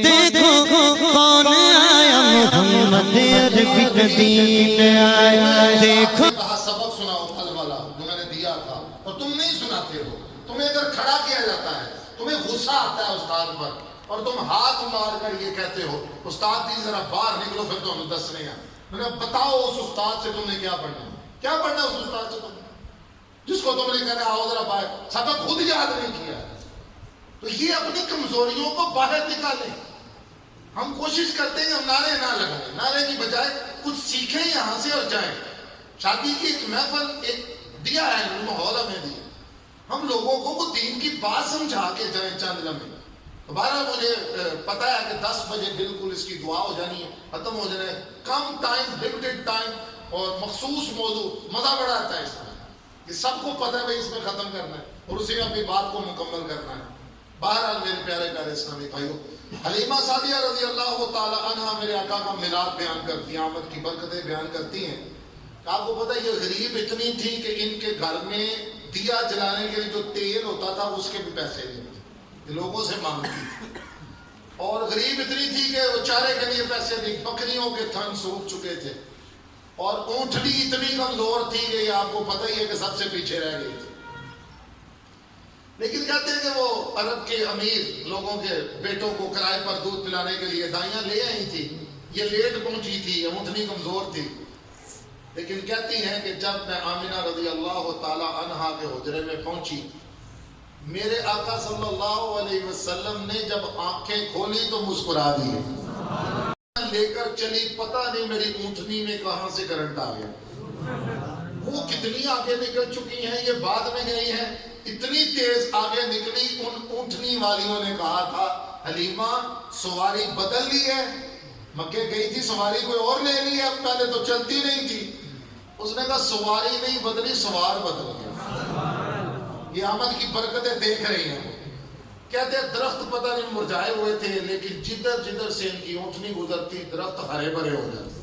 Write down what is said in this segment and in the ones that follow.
دیکھو کون آیا محمد عربی کا دین آیا دیکھو کہا سبق سناؤ پھل والا جو میں نے دیا تھا اور تم نہیں سناتے ہو. تمہیں اگر کھڑا کیا جاتا ہے تمہیں غصہ آتا ہے استاد پر اور تم ہاتھ مار کر یہ کہتے ہو استاد جی ذرا باہر نکلو پھر تمہیں دس رہے ہیں. میں نے بتاؤ اس استاد سے تم نے کیا پڑھنا کیا پڑھنا اس استاد سے تم جس کو تم نے کہنا آؤ ذرا باہر سبق خود یاد نہیں کیا. تو یہ اپنی کمزوریوں کو باہر نکالیں. ہم کوشش کرتے ہیں ہم نعرے نہ لگائیں, نعرے کی بجائے کچھ سیکھیں یہاں سے اور جائیں. شادی کی ایک محفل ایک دیا ہے ماحول ہمیں دیا, ہم لوگوں کو وہ دین کی بات سمجھا کے جائیں چند لمحے. بہرحال مجھے پتا ہے کہ 10 بجے بالکل اس کی دعا ہو جانی ہے, ختم ہو جانا ہے. کم ٹائم, لمیٹڈ ٹائم اور مخصوص موضوع, مزہ بڑا آتا ہے اس میں. یہ سب کو پتہ ہے بھائی اس میں ختم کرنا ہے اور اسی میں اپنی بات کو مکمل کرنا ہے. بہرحال میرے پیارے پیارے اسلامی بھائیوں, حلیمہ سعدیہ رضی اللہ تعالی عنہ میرے آقا کا میلاد بیان کرتی ہیں, آمد کی برکتیں بیان کرتی ہیں. آپ کو پتہ ہے یہ غریب اتنی تھی کہ ان کے گھر میں دیا جلانے کے لیے جو تیل ہوتا تھا اس کے بھی پیسے نہیں تھے, لوگوں سے مانگتی تھی. اور غریب اتنی تھی کہ وہ چارے کے لیے پیسے نہیں, بکریوں کے تھن سوکھ چکے تھے. اور اونٹنی اتنی کمزور تھی کہ یہ آپ کو پتہ ہی ہے کہ سب سے پیچھے رہ گئی تھی. لیکن کہتے ہیں کہ وہ عرب کے امیر لوگوں کے بیٹوں کو کرائے پر دودھ پلانے کے لیے دائیاں لے آئی تھی. یہ لیٹ پہنچی تھی, اونٹنی کمزور تھی. لیکن کہتی ہیں کہ جب میں آمنہ رضی اللہ تعالی عنہا کے حجرے میں پہنچی, میرے آقا صلی اللہ علیہ وسلم نے جب آنکھیں کھولی تو مسکرا دی. لے کر چلی, پتہ نہیں میری اونٹنی میں کہاں سے کرنٹ آ گیا. وہ کتنی آگے نکل چکی ہیں, یہ بعد میں گئی ہیں, اتنی تیز آگے نکلی. ان اونٹنی والیوں نے کہا تھا حلیمہ سواری بدل لی ہے, مکے گئی تھی سواری کوئی اور لے لی ہے, پہلے تو چلتی نہیں تھی. اس نے کہا سواری نہیں بدلی, سوار بدل گیا. یہ آمد کی برکتیں دیکھ رہی ہیں. کہتے ہیں درخت پتہ نہیں مرجھائے ہوئے تھے, لیکن جدھر جدھر سے ان کی اونٹنی گزرتی درخت ہرے بھرے ہو جاتے.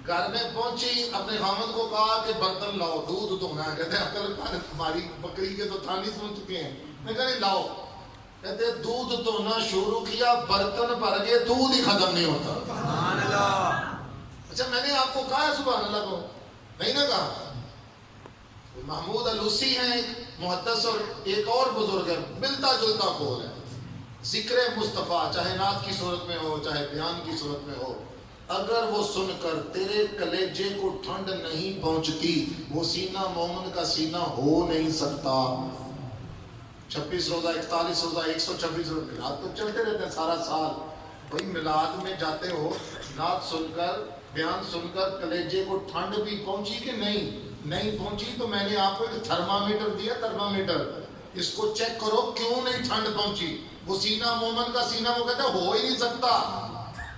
گھر میں پہنچی, اپنے خامد کو کہا کہ برتن لاؤ, دودھ دھونا ہے. کہتے ہیں عقل ہماری بکری کے تو تھانی سن چکے ہیں. میں کہا نہیں لاؤ. کہتے ہیں دودھ دھونا شروع کیا, برتن بھر گئے, دودھ ہی ختم نہیں ہوتا. سبحان اللہ. اچھا میں نے آپ کو کہا ہے سبحان اللہ کو نہیں نہ کہا. محمود الوسی ہیں ایک محدث اور ایک اور بزرگ ہے, ملتا جلتا قول ہے. ذکر مصطفیٰ چاہے نعت کی صورت میں ہو چاہے بیان کی صورت میں ہو, اگر وہ سن کر تیرے کلیجے کو ٹھنڈ نہیں پہنچتی, وہ سینہ مومن کا سینہ ہو نہیں سکتا. 26 روزہ 41 روزہ 126 روزہ میلاد تو چلتے رہتے ہیں سارا سال. بھائی میلاد میں جاتے ہو, نعت سن کر بیان سن کر کلیجے کو ٹھنڈ بھی پہنچی کہ نہیں پہنچی, تو میں نے آپ کو ایک تھرمامیٹر دیا. تھرمامیٹر اس کو چیک کرو کیوں نہیں ٹھنڈ پہنچی. وہ سینہ مومن کا سینہ وہ کہتا ہے ہو ہی نہیں سکتا.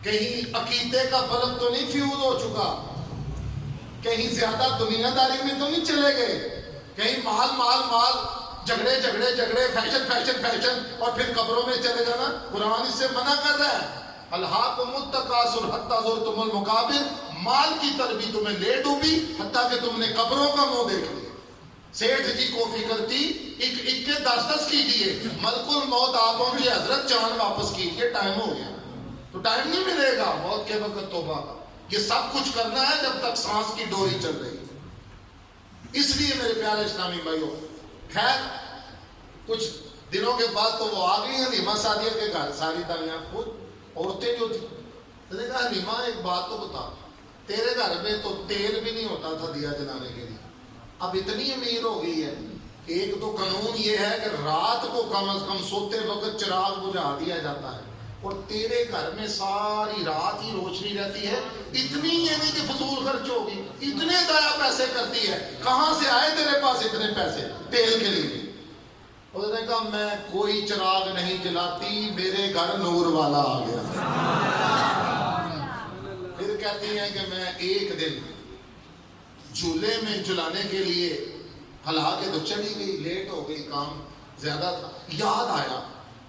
کہیں عقیدے کا بلب تو نہیں فیوز ہو چکا, کہیں زیادہ دنیا داری میں تو نہیں چلے گئے, کہیں مال جھگڑے فیشن اور پھر قبروں میں چلے جانا. قرآن اس سے منع کر رہا ہے, الہاکم التکاثر حتی زرتم المقابر. مال کی طرف بھی تمہیں لے ڈوبی حتیٰ کہ تم نے قبروں کا منہ دیکھ لیا. سیٹھ جی کو فکر تھی, ایک کے 10 کیجیے, ملک الموت آ پہنچے, حضرت چاند واپس کیجیے, ٹائم ہو گیا. تو ٹائم نہیں ملے گا موت کے وقت توبہ کا. یہ سب کچھ کرنا ہے جب تک سانس کی ڈوری چل رہی ہے. اس لیے میرے پیارے اسلامی بھائیوں, خیر کچھ دنوں کے بعد تو وہ آ گئی ہیں حلیمہ سعدیہ کے گھر. ساری دائیاں خود عورتیں جو تھی, میں نے کہا حلیمہ ایک بات تو بتا, تیرے گھر میں تو تیل بھی نہیں ہوتا تھا دیا جلانے کے لیے, اب اتنی امیر ہو گئی ہے. ایک تو قانون یہ ہے کہ رات کو کم از کم سوتے وقت چراغ بجھا دیا جاتا ہے, اور تیرے گھر میں ساری رات ہی روشنی رہتی ہے. اتنی یہ نہیں کہ فضول خرچ ہوگی, اتنے ضائع پیسے کرتی ہے, کہاں سے آئے تیرے پاس اتنے پیسے تیل کے لیے. اس نے کہا میں کوئی چراغ نہیں جلاتی, میرے گھر نور والا آ گیا. پھر کہتی ہیں کہ میں ایک دن جھولے میں جلانے کے لیے ہلا کے تو چلی گئی, لیٹ ہو گئی, کام زیادہ تھا. یاد آیا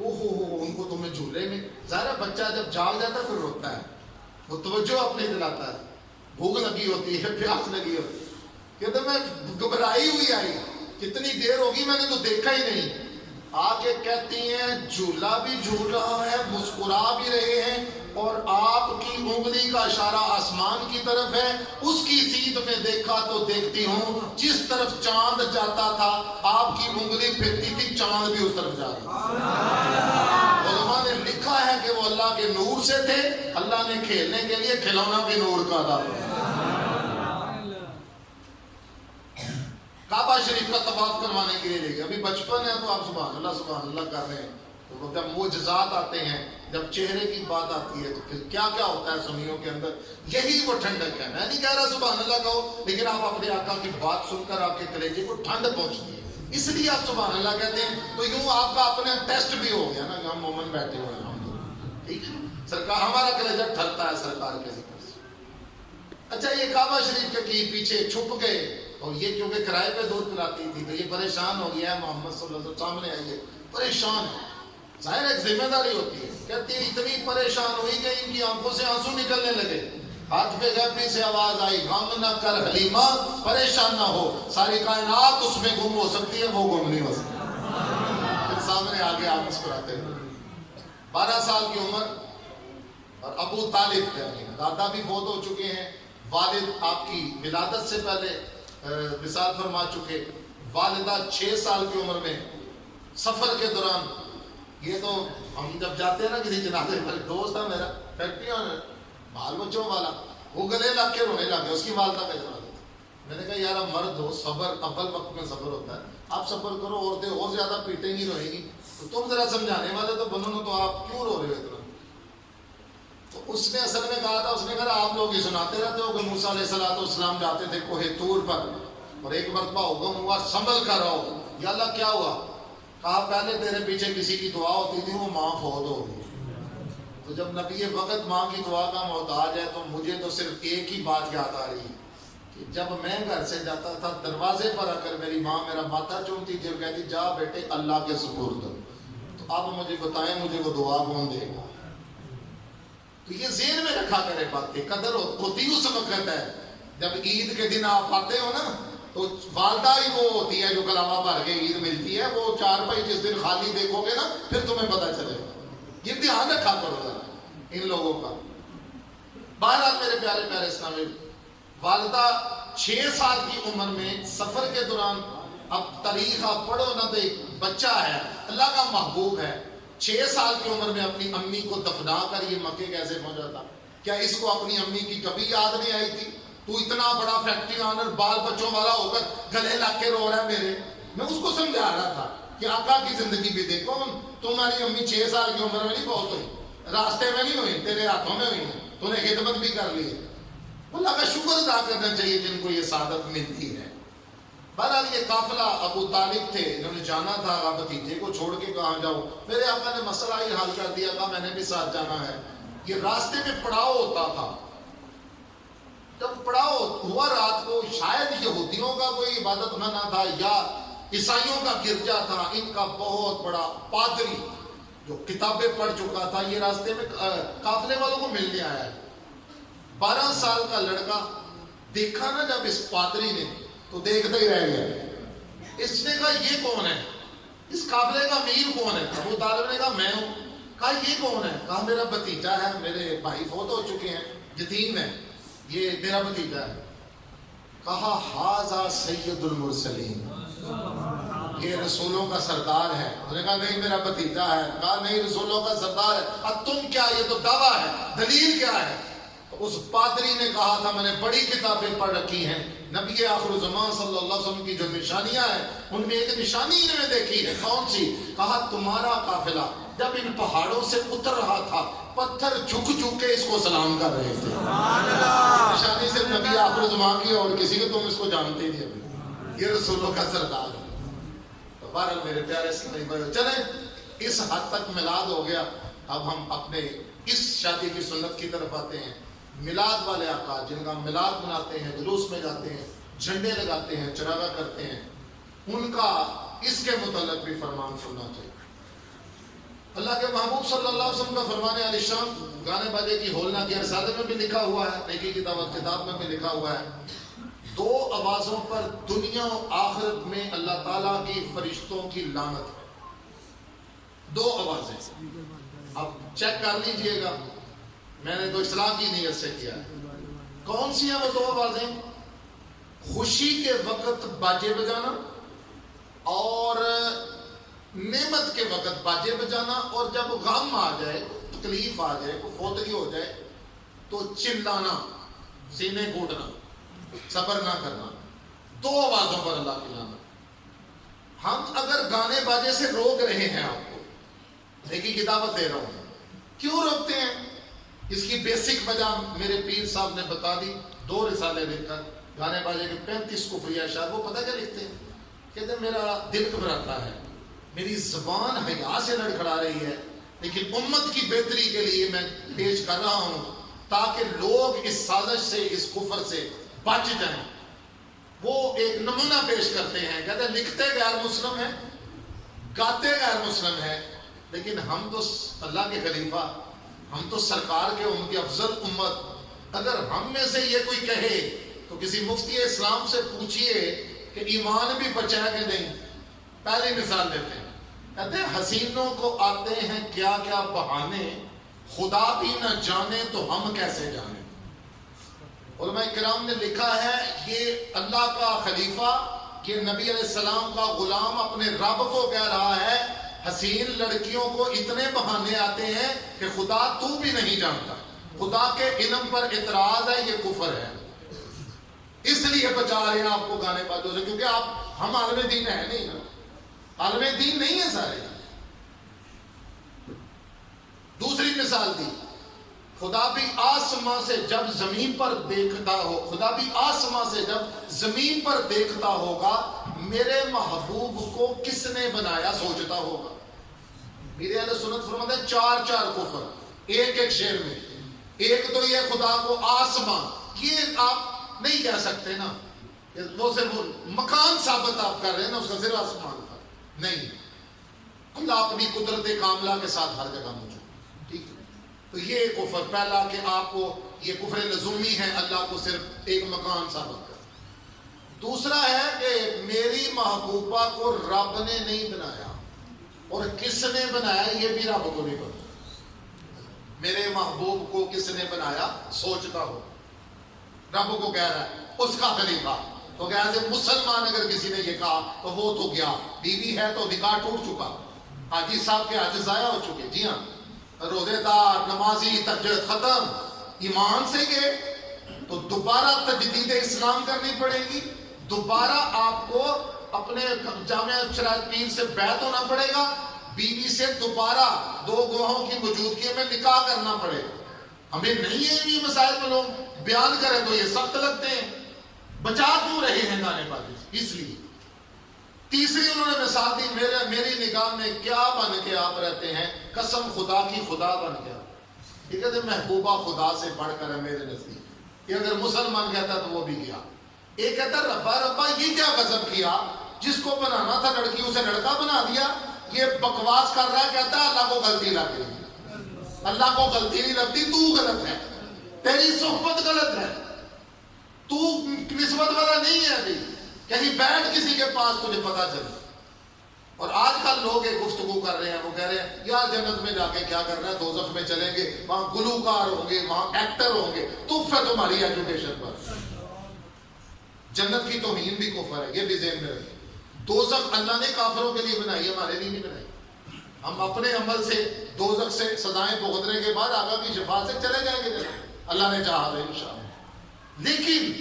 ان کو تمہیں جھولے میں, ظاہر بچہ جب جاگ جاتا ہے پھر روتا ہے, وہ توجہ اپنے دلاتا ہے, بھوک لگی ہوتی ہے, پیاس لگی ہوتی ہے. کہتے میں گھبرائی ہوئی آئی, کتنی دیر ہوگی میں نے تو دیکھا ہی نہیں. آ کے کہتی ہیں جھولا بھی جھول رہا ہے, مسکرا بھی رہے ہیں اور آپ کی انگلی کا اشارہ آسمان کی طرف ہے. اس کی سیدھ میں دیکھا تو دیکھتی ہوں جس طرف چاند جاتا تھا آپ کی انگلی پھرتی تھی, چاند بھی اس طرف جا رہا. علماء نے لکھا ہے کہ وہ اللہ کے نور سے تھے, اللہ نے کھیلنے کے لیے کھلونا بھی نور کا تھا. کعبہ شریف کا طواف کروانے کے لیے لے گئے. ابھی بچپن ہے تو آپ سبحان اللہ کر رہے ہیں. تو جب معجزات آتے ہیں, جب چہرے کی بات آتی ہے, تو پھر کیا کیا ہوتا ہے سنیوں کے اندر. یہی وہ ٹھنڈک ہے. میں نہیں کہہ رہا سبحان اللہ کہو, لیکن آپ اپنے آقا کی بات سن کر آپ کے کلیجے کو ٹھنڈ پہنچتی ہے, اس لیے آپ سبحان اللہ کہتے ہیں. تو یوں آپ کا اپنا ٹیسٹ بھی ہو گیا نا کہ ہم مومن بیٹھے ہوئے ہیں. ٹھیک ہے, سرکار ہمارا کلیجہ ٹھرتا ہے سرکار کے ذکر سے. اچھا, یہ کعبہ شریف کے پیچھے چھپ گئے, اور یہ کیونکہ کرائے پہ دودھ پلاتی تھی تو یہ پریشان ہو گیا ہے. محمد صلی اللہ علیہ وسلم سامنے آئیے, پریشان ہے. ظاہر ایک ذمہ داری ہوتی ہے. کہتی ہے اتنی پریشان ہوئی کہ ان کی آنکھوں سے آنسو نکلنے لگے. ہاتھ پہ غیبی سے آواز آئی, غم نہ کر حلیمہ, پریشان نہ ہو, ساری کائنات اس میں گم ہو سکتی ہے, وہ گم نہیں ہو سکتی. پھر سامنے آگے آپ مسکراتے ہیں. 12 سال کی عمر, اور ابو طالب دادا بھی فوت ہو چکے ہیں, والد آپ کی ولادت سے پہلے وصال فرما چکے, والدہ 6 سال کی عمر میں سفر کے دوران. یہ تو ہم جب جاتے ہیں نا کسی جنازے پر, دوست ہے میرا فیکٹری آنر, بال بچوں والا, وہ گلے لگ کے رونے لگ گیا. اس کی والدہ کا جنازہ. میں نے کہا یار اب مرد ہو, صبر اول وقت میں صبر ہوتا ہے, آپ صبر کرو, عورتیں اور زیادہ پیٹیں گی روئیں گی, تو تم ذرا سمجھانے والے تو بنو نا, تو آپ کیوں رو رہے ہو اتنا. تو اس نے اصل میں کہا تھا, اس نے کہا آپ لوگ یہ سناتے رہتے ہو کہ موسیٰ علیہ السلام جاتے تھے کوہ طور پر, اور ایک مرتبہ حکم ہوا سنبھل کر رہو. یا اللہ کیا ہوا؟ کہا پہلے تیرے پیچھے کسی کی دعا ہوتی تھی, وہ ماں فوت ہو گئی. تو جب نبی وقت ماں کی دعا کا محتاج ہے, تو مجھے تو صرف ایک ہی بات یاد آ رہی ہے کہ جب میں گھر سے جاتا تھا, دروازے پر آ کر میری ماں میرا ماتھا چومتی تھی اور کہتی جا بیٹے اللہ کے سپرد. تو اب مجھے بتائیں مجھے وہ دعا کون دے گا؟ تو یہ ذہن میں رکھا کرے باتیں. قدر ہوتی اس وقت ہے جب عید کے دن آپ آتے ہو نا, تو والدہ ہی وہ ہوتی ہے جو کلامہ بھر کے عید ملتی ہے. وہ 4 بھائی جس دن خالی دیکھو گے نا, پھر تمہیں پتہ چلے گا. یہ دھیان رکھا کرو گا ان لوگوں کا. بہرحال میرے پیارے پیارے اسلامی, والدہ 6 سال کی عمر میں سفر کے دوران, اب تاریخ آپ پڑھو نا, تو ایک بچہ ہے, اللہ کا محبوب ہے, 6 سال کی عمر میں اپنی امی کو دفنا کر یہ مکے کیسے پہنچا تھا؟ کیا اس کو اپنی امی کی کبھی یاد نہیں آئی تھی؟ تو اتنا بڑا فیکٹری آنر, بال بچوں والا ہو کر گلے لگ کے رو رہا ہے میرے. میں اس کو سمجھا رہا تھا کہ آقا کی زندگی بھی دیکھو, تمہاری امی 6 سال کی عمر میں نہیں بہت ہوئی, راستے میں نہیں ہوئی, تیرے ہاتھوں میں ہوئی ہیں, تو نے خدمت بھی کر لی ہے. اللہ کا شکر ادا کرنا چاہیے جن کو یہ سعادت ملتی ہے. بہرحال یہ قافلہ ابو طالب تھے, انہوں نے جانا تھا, بھتیجے کو چھوڑ کے کہاں جاؤ. میرے آقا نے مسئلہ ہی حل کر دیا, کہا میں نے بھی ساتھ جانا ہے. یہ راستے میں پڑاؤ ہوتا تھا. جب پڑاؤ ہوا رات کو, شاید یہودیوں کا کوئی عبادت خانہ تھا یا عیسائیوں کا گرجا تھا, ان کا بہت بڑا پادری جو کتابیں پڑھ چکا تھا, یہ راستے میں قافلے والوں کو ملنے آیا ہے. 12 سال کا لڑکا دیکھا نا جب اس پادری نے, تو دیکھتا ہی رہ گیا. اس نے کہا یہ کون ہے, اس قافلے کا امیر کون ہے؟ ابو طالب نے کہا میں ہوں. کہا یہ کون ہے؟ کہا میرا بھتیجا ہے, میرے بھائی فوت ہو چکے ہیں, یتیم ہے, یہ میرا بھتیجا ہے. کہا ھذا سید المرسلین, یہ رسولوں کا سردار ہے. اس نے کہا نہیں میرا بھتیجا ہے. کہا نہیں رسولوں کا سردار ہے. اب تم کیا, یہ تو دعویٰ ہے, دلیل کیا ہے؟ اس پادری نے کہا تھا میں نے بڑی کتابیں پڑھ رکھی ہیں, نبی آخر الزمان صلی اللہ علیہ وسلم کی جو نشانیاں ہیں ان میں ایک نشانی انہوں نے دیکھی ہے. کون سی؟ کہا تمہارا قافلہ جب ان پہاڑوں سے اتر رہا تھا, پتھر جھک جھک کے اس کو سلام کر رہے تھے. نشانی صرف نبی آخر الزمان کی, اور کسی کو تم اس کو جانتے ہی نہیں, یہ رسولوں کا سردار ہے. تو بہرحال میرے پیارے سے چلیں اس حد تک میلاد ہو گیا. اب ہم اپنے اس شادی کی سنت کی طرف آتے ہیں. میلاد والے آقا جن کا میلاد مناتے ہیں, جلوس میں جاتے ہیں, جھنڈے لگاتے ہیں, چراغاں کرتے ہیں, ان کا اس کے متعلق بھی فرمان سننا چاہیے. اللہ کے محبوب صلی اللہ علیہ وسلم کا فرمان علی شان گانے باجے کی ہولنا کی رسالے میں بھی لکھا ہوا ہے, نیکی کی دعوت کتاب میں بھی لکھا ہوا ہے. 2 آوازوں پر دنیا و آخرت میں اللہ تعالیٰ کی فرشتوں کی لعنت ہے. 2 آوازیں, اب چیک کر لیجئے گا، میں نے تو اصلاح کی نیت سے کیا ہے۔ کون سی ہیں وہ دو آوازیں؟ خوشی کے وقت باجے بجانا اور نعمت کے وقت باجے بجانا، اور جب غم آ جائے، تکلیف آ جائے، کوئی فوتگی ہو جائے تو چلانا، سینے کوٹنا، صبر نہ کرنا، دو آوازوں پر اللہ کی لعنت۔ ہم اگر گانے باجے سے روک رہے ہیں آپ کو، دیکھیے کی دعوت دے رہا ہوں، کیوں روکتے ہیں؟ اس کی بیسک وجہ میرے پیر صاحب نے بتا دی، 2 رسالے لکھ کر، گانے باجے کے 35 کفریہ اشعار۔ وہ پتہ کیا لکھتے ہیں؟ کہتے ہیں میرا دل گھبراتا ہے، میری زبان حیا سے لڑکھڑا رہی ہے، لیکن امت کی بہتری کے لیے میں پیش کر رہا ہوں تاکہ لوگ اس سازش سے، اس کفر سے بچ جائیں۔ وہ ایک نمونہ پیش کرتے ہیں، کہتے ہیں لکھتے غیر مسلم ہیں، گاتے غیر مسلم ہیں، لیکن ہم تو اللہ کے خلیفہ، ہم تو سرکار کے امت کی افضل امت، اگر ہم میں سے یہ کوئی کہے تو کسی مفتی اسلام سے پوچھئے کہ ایمان بھی بچا کہ نہیں۔ پہلی مثال دیتے ہیں، کہتے ہیں حسینوں کو آتے ہیں کیا کیا بہانے، خدا بھی نہ جانے تو ہم کیسے جانیں۔ علماء کرام نے لکھا ہے یہ اللہ کا خلیفہ، یہ نبی علیہ السلام کا غلام اپنے رب کو کہہ رہا ہے حسین لڑکیوں کو اتنے بہانے آتے ہیں کہ خدا تو بھی نہیں جانتا، خدا کے علم پر اعتراض ہے، یہ کفر ہے۔ اس لیے بچا رہے ہیں آپ کو گانے بازوں سے، کیونکہ آپ ہم عالم دین ہے نہیں نا، عالم دین نہیں ہے سارے۔ دوسری مثال دی، خدا بھی آسمان سے جب زمین پر دیکھتا ہو، خدا بھی آسمان سے جب زمین پر دیکھتا ہوگا میرے محبوب کو کس نے بنایا سوچتا ہوگا۔ میرے اہل سنت فرماتے ہیں 4 کفر ایک شعر میں۔ ایک تو یہ خدا کو آسمان، یہ آپ نہیں کہہ سکتے نا، وہ صرف مکان ثابت آپ کر رہے ہیں نا، اس کا صرف آسمان پر نہیں، اللہ اپنی قدرت کاملہ کے ساتھ ہر جگہ موجود۔ ٹھیک ہے، تو یہ کفر پہلا کہ آپ کو یہ کفر لزومی ہے، اللہ کو صرف ایک مکان ثابت کر۔ دوسرا ہے کہ میری محبوبہ کو رب نے نہیں بنایا، اور کس نے بنایا یہ بھی رب کو نہیں پتا۔ میرے محبوب کو کس نے بنایا سوچتا ہو، رب کو کہہ رہا ہے اس کا خلیفہ۔ تو کہا مسلمان اگر کسی نے یہ کہا تو وہ تو گیا، بیوی ہے تو نکاح ٹوٹ چکا، حاجی صاحب کے حج ضائع ہو چکے، جی ہاں، روزے دار، نمازی، تہجد ختم، ایمان سے گئے تو دوبارہ تجدید اسلام کرنی پڑے گی، دوبارہ آپ کو اپنے جامعہ شرائط پیر سے بیعت ہونا پڑے گا، بیوی سے دوبارہ 2 گواہوں کی موجودگی میں نکاح کرنا پڑے گا۔ ہمیں نہیں ہے یہ مسائل میں لوگ بیان کریں تو یہ سخت لگتے ہیں، بچا کیوں رہے ہیں گانے بازی اس لیے۔ تیسری انہوں نے مثال دی، میری نگاہ میں کیا بن کے آپ رہتے ہیں، قسم خدا کی خدا بن کے آپ، یہ کہتے ہیں محبوبہ خدا سے بڑھ کر ہے میرے نزدیک۔ یہ اگر مسلمان کہتا تو وہ بھی گیا۔ ایک کہتا ہے ربا ربا یہ کیا غضب کیا، جس کو بنانا تھا لڑکی اسے لڑکا بنا دیا۔ یہ بکواس کر رہا ہے، کہتا ہے اللہ کو غلطی لگ گئی، اللہ کو غلطی نہیں لگتی، تو غلط ہے، تیری صحبت غلط ہے، تو نسبت والا نہیں ہے، ابھی کہیں بیٹھ کسی کے پاس تجھے پتا چلے۔ اور آج کل لوگ ایک گفتگو کر رہے ہیں، وہ کہہ رہے ہیں یار جنت میں جا کے کیا کرنا ہے، دوزخ میں چلیں گے، وہاں گلوکار ہوں گے، وہاں ایکٹر ہوں گے، تف ہے تمہاری ایجوکیشن پر۔ جنت کی توہین بھی کفر ہے، یہ بھی ذہن میں رکھیں۔ دوزخ اللہ نے کافروں کے لیے بنائی، ہمارے لیے نہیں بنائی۔ ہم اپنے عمل سے دوزخ سے سزائیں بھگتنے کے بعد آقا کی شفاعت سے چلے جائیں گے جنت، اللہ نے چاہا ہے انشاءاللہ۔ لیکن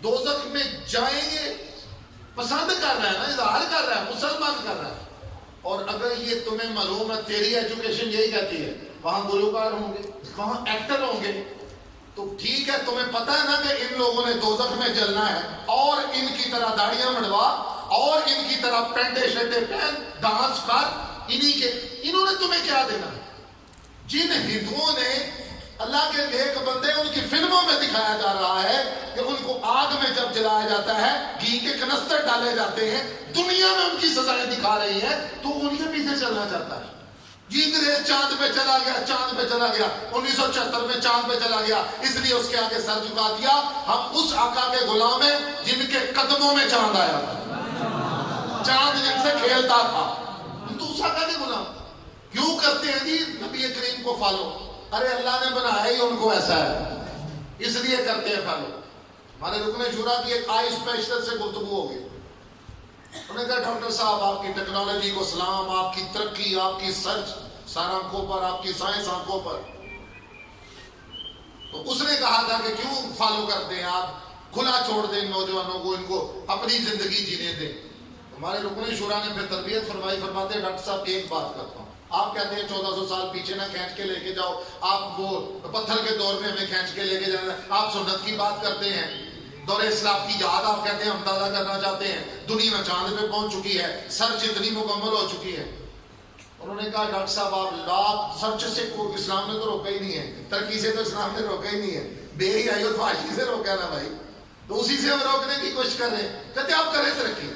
دوزخ میں جائیں گے، پسند کر رہا ہے نا، اظہار کر رہا ہے، مسلمان کر رہا ہے۔ اور اگر یہ تمہیں معلوم ہے، تیری ایجوکیشن یہی کہتی ہے وہاں گلوکار ہوں گے، وہاں ایکٹر ہوں گے، تو ٹھیک ہے، تمہیں پتہ ہے نا کہ ان لوگوں نے دوزخ میں جلنا ہے، اور ان کی طرح داڑیاں مڑوا اور ان کی طرح پینٹے شرٹے پہن ڈانس کر، انہوں نے تمہیں کیا دینا ہے؟ جن ہندوؤں نے اللہ کے نیک بندے ان کی فلموں میں دکھایا جا رہا ہے کہ ان کو آگ میں جب جلایا جاتا ہے، گھی کے کنستر ڈالے جاتے ہیں، دنیا میں ان کی سزائیں دکھا رہی ہے، تو ان کے پیچھے چلنا چاہتا ہے۔ جی انگریز چاند پہ چلا گیا، چاند پہ چلا گیا، 1976 میں چاند پہ چلا گیا، اس لیے اس کے آگے سر جھکا دیا۔ ہم اس آقا کے غلام ہیں جن کے قدموں میں چاند آیا تھا، چاند جن سے کھیلتا تھا، تو اس آقا کے غلام کیوں کرتے ہیں جی نبی کریم کو فالو؟ ارے اللہ نے بنایا ہی ان کو ایسا ہے، اس لیے کرتے ہیں فالو۔ ہمارے رکن شورا کی ایک آئی اسپیشلسٹ سے گفتگو ہو گئی، انہوں نے کہا ڈاکٹر صاحب آپ کی ٹیکنالوجی کو سلام، آپ کی ترقی، آپ کی سرچ سارا آنکھوں پر، آپ کی سائنس آنکھوں پر۔ تو اس نے کہا تھا کہ کیوں فالو کرتے ہیں آپ، کھلا چھوڑ دیں نوجوانوں کو، ان کو اپنی زندگی جینے دیں۔ ہمارے رکن شورا نے پھر تربیت فرمائی، فرماتے ہیں ڈاکٹر صاحب ایک بات کرتا ہوں، آپ کہتے ہیں 1400 سال پیچھے نہ کھینچ کے لے کے جاؤ، آپ وہ پتھر کے دور میں ہمیں کھینچ کے لے کے جانا، آپ سنت کی بات کرتے ہیں، دور اسلام کی یاد آپ کہتے ہیں ہم تازہ کرنا چاہتے ہیں، دنیا چاند پہ پہنچ چکی ہے، سرچ اتنی مکمل ہو چکی ہے۔ انہوں نے کہا ڈاکٹر صاحب آپ لاکھ سرچ سے اسلام نے تو روکا ہی نہیں ہے، ترقی سے تو اسلام نے روکا ہی نہیں ہے، بے حیائی اور فحاشی سے روکا نا بھائی، تو اسی سے ہم روکنے کی کوشش کر رہے ہیں۔ کہتے آپ کریں ترقی۔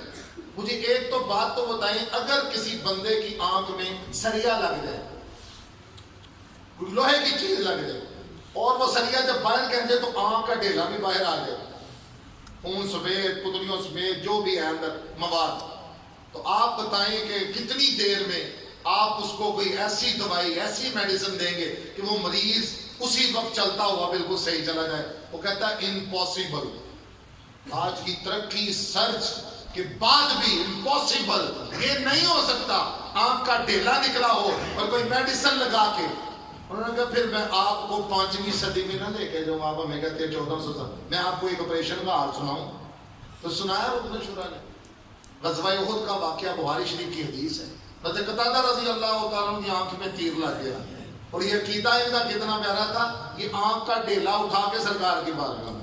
مجھے ایک تو بات تو بتائیں، اگر کسی بندے کی آنکھ میں سریا لگ جائے، لوہے کی چیز لگ جائے، اور وہ سریا جب باہر کھینچے تو آنکھ کا ڈھیلا بھی باہر آ جائے، خون سمیت، پتلیوں سمیت، جو بھی ہے اندر مواد، تو آپ بتائیں کہ کتنی دیر میں آپ اس کو کوئی ایسی دوائی، ایسی میڈیسن دیں گے کہ وہ مریض اسی وقت چلتا ہوا بالکل صحیح چلا جائے؟ وہ کہتا ہے امپاسبل۔ آج کی ترقی سرچ کے بعد بھی امپاسبل، یہ نہیں ہو سکتا آنکھ کا ڈھیلا نکلا ہو اور کوئی میڈیسن لگا کے۔ انہوں نے کہا پھر میں آپ کو 5ویں صدی میں نہ لے کے جاؤں، آپ ہمیں کہتے ہیں 1400 سال، میں آپ کو ایک آپریشن کا حال سناؤں؟ تو سنایا رکن شورا نے، غزوہ احد کا واقعہ بخاری شریف کی حدیث ہے، حضرت قتادہ رضی اللہ تعالیٰ عنہ کی آنکھ میں تیر لگ گیا، اور یہ عقیدہ ان کا کتنا پیارا تھا، یہ آنکھ کا ڈھیلا اٹھا کے سرکار کی بارگاہ میں،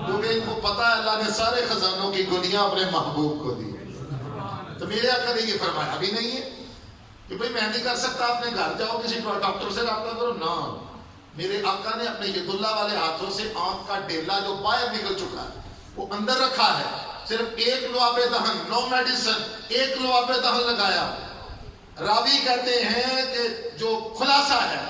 کیونکہ ان کو پتا ہے اللہ نے سارے خزانوں کی گنیاں اپنے محبوب کو دی۔ تو میرے آقا نے یہ فرمایا بھی نہیں ہے کہ بھئی میں نہیں کر سکتا، اپنے گھر جاؤ کسی ڈاکٹر سے رابطہ کرو، نہ، میرے آقا نے اپنے ید اللہ والے ہاتھوں سے آنکھ کا ڈھیلا جو باہر نکل چکا ہے وہ اندر رکھا ہے، صرف ایک لعاب دہن، نو میڈیسن، ایک لعاب دہن لگایا۔ راوی کہتے ہیں کہ جو خلاصہ ہے،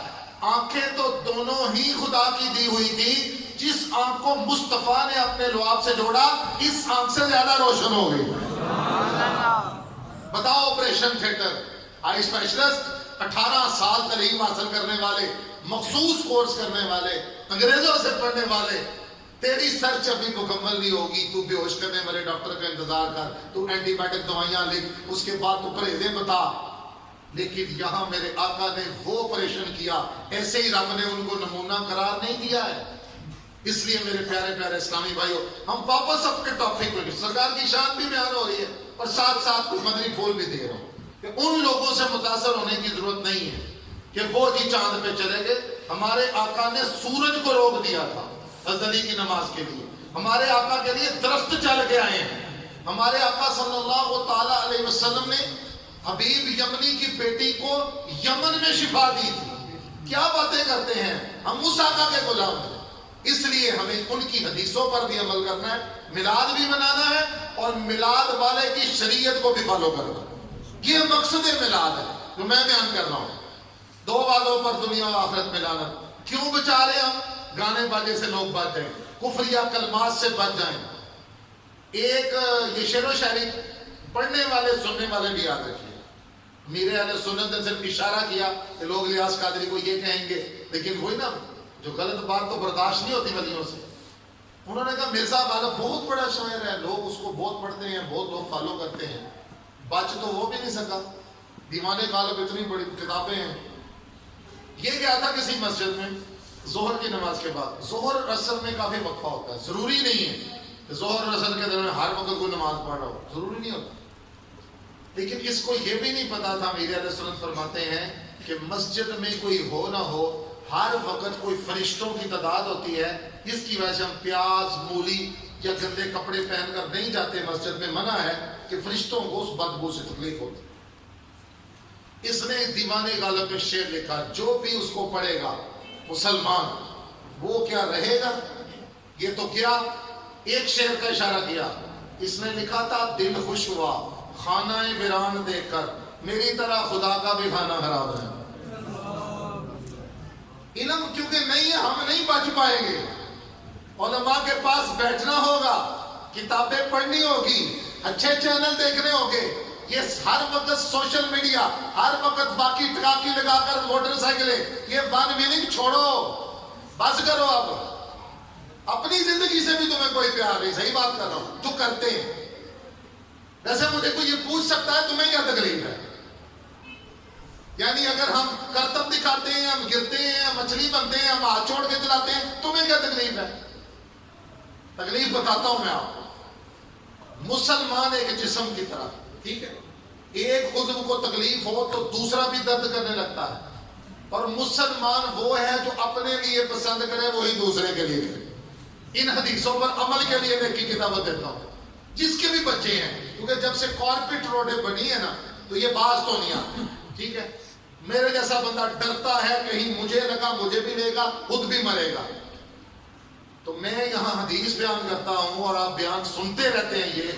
آنکھیں تو دونوں ہی خدا کی دی ہوئی تھی، جس آنکھ کو مصطفیٰ نے اپنے لعاب سے جوڑا اس آنکھ سے زیادہ روشن ہو گئی۔ بتاؤ، آپریشن تھیٹر، آئی اسپیشلسٹ، 18 سال تعلیم حاصل کرنے والے، مخصوص کورس کرنے والے، انگریزوں سے پڑھنے والے، تیری سرچ ابھی مکمل نہیں ہوگی، تو بے ہوش کرنے والے ڈاکٹر کا انتظار کر، تو اینٹی بائیوٹک دوائیاں لکھ، اس کے بعد تو پرہیزیں بتا۔ لیکن یہاں میرے آقا نے وہ آپریشن کیا، ایسے ہی رب نے ان کو نمونہ قرار نہیں دیا ہے۔ اس لیے میرے پیارے پیارے اسلامی بھائیوں، ہم واپس اپنے ٹاپک پہ، سرکار کی شان بھی بیان ہو رہی ہے اور ساتھ ساتھ کچھ مدنی پھول بھی دے رہا ہوں کہ ان لوگوں سے متاثر ہونے کی ضرورت نہیں ہے کہ وہ جی چاند پہ چلے گئے۔ ہمارے آقا نے سورج کو روک دیا تھا غزلی کی نماز کے لیے، ہمارے آقا کے لیے درخت چل کے آئے ہیں، ہمارے آقا صلی اللہ تعالیٰ علیہ وسلم نے حبیب یمنی کی بیٹی کو یمن میں شفا دی تھی۔ کیا باتیں کرتے ہیں، ہم اس آقا کے غلام ہیں، اس لیے ہمیں ان کی حدیثوں پر بھی عمل کرنا ہے، میلاد بھی منانا ہے اور میلاد والے کی شریعت کو بھی فالو کرنا ہے۔ یہ مقصد میلاد ہے جو میں بیان کر رہا ہوں، دو باتوں پر دنیا و آخرت میں لعنت۔ کیوں بچا رہے ہم؟ گانے باجے سے لوگ بچ جائیں، کفریہ کلمات سے بچ جائیں۔ ایک یہ شعر و شاعری پڑھنے والے سننے والے بھی یاد رکھیے، میرے اہل سنت نے صرف اشارہ کیا کہ لوگ الیاس قادری کو یہ کہیں گے، لیکن وہی نا جو غلط بات تو برداشت نہیں ہوتی ولیوں سے۔ انہوں نے کہا مرزا والا بہت بڑا شاعر ہے، لوگ اس کو بہت پڑھتے ہیں، بہت لوگ فالو کرتے ہیں، بچ تو وہ بھی نہیں سکا، دیوان غالب اتنی بڑی کتابیں ہیں۔ یہ گیا تھا کسی مسجد میں ظہر کی نماز کے بعد، ظہر اصل میں کافی وقفہ ہوتا ہے، ضروری نہیں ہے کہ ظہر اصل کے درمیان ہر وقت کوئی نماز پڑھ رہا ہو، ضروری نہیں ہوتا، لیکن اس کو یہ بھی نہیں پتا تھا، میرے علیہ السلام فرماتے ہیں کہ مسجد میں کوئی ہو نہ ہو، ہر وقت کوئی فرشتوں کی تعداد ہوتی ہے، جس کی وجہ سے ہم پیاز، مولی یا گندے کپڑے پہن کر نہیں جاتے مسجد میں، منع ہے کہ فرشتوں کو اس بدبو سے تکلیف ہوتی۔ اس نے دیوان غالب میں شعر لکھا، جو بھی اس کو پڑھے گا مسلمان وہ کیا رہے گا۔ یہ تو کیا ایک شعر کا اشارہ کیا، اس نے لکھا تھا دل خوش ہوا خانہ ویران دیکھ کر، میری طرح خدا کا بھی کھانا خراب ہے۔ علم کیونکہ نہیں ہے ہم نہیں بچ پائیں گے، علماء کے پاس بیٹھنا ہوگا، کتابیں پڑھنی ہوگی، اچھے چینل دیکھنے ہوں گے، یہ ہر وقت سوشل میڈیا، ہر وقت باقی ٹکاکی لگا کر موٹر سائیکلیں، یہ ون میننگ چھوڑو، بس کرو اب. اپنی زندگی سے بھی تمہیں کوئی پیار نہیں، صحیح بات کر رہا ہوں، جو کرتے ہیں. ویسے مجھے کوئی یہ پوچھ سکتا ہے تمہیں کیا تکلیف ہے؟ یعنی اگر ہم کرتب دکھاتے ہیں، ہم گرتے ہیں، ہم مچھلی بنتے ہیں، ہم ہاتھ چھوڑ کے چلاتے ہیں، تمہیں کیا تکلیف ہے؟ تکلیف بتاتا ہوں میں آپ کو. مسلمان ایک جسم کی طرح، ٹھیک ہے، ایک عضو کو تکلیف ہو تو دوسرا بھی درد کرنے لگتا ہے. اور مسلمان وہ ہے جو اپنے لیے پسند کرے وہی دوسرے کے لیے کرے. ان حدیثوں پر عمل کے لیے میں کی کتابت دیتا ہوں. جس کے بھی بچے ہیں، کیونکہ جب سے کارپیٹ روڈیں بنی ہے نا تو یہ باز تو نہیں آتی، ٹھیک ہے. میرے جیسا بندہ ڈرتا ہے کہیں مجھے لگا مجھے بھی لے گا، خود بھی مرے گا. تو میں یہاں حدیث بیان کرتا ہوں اور آپ بیان سنتے رہتے ہیں. یہ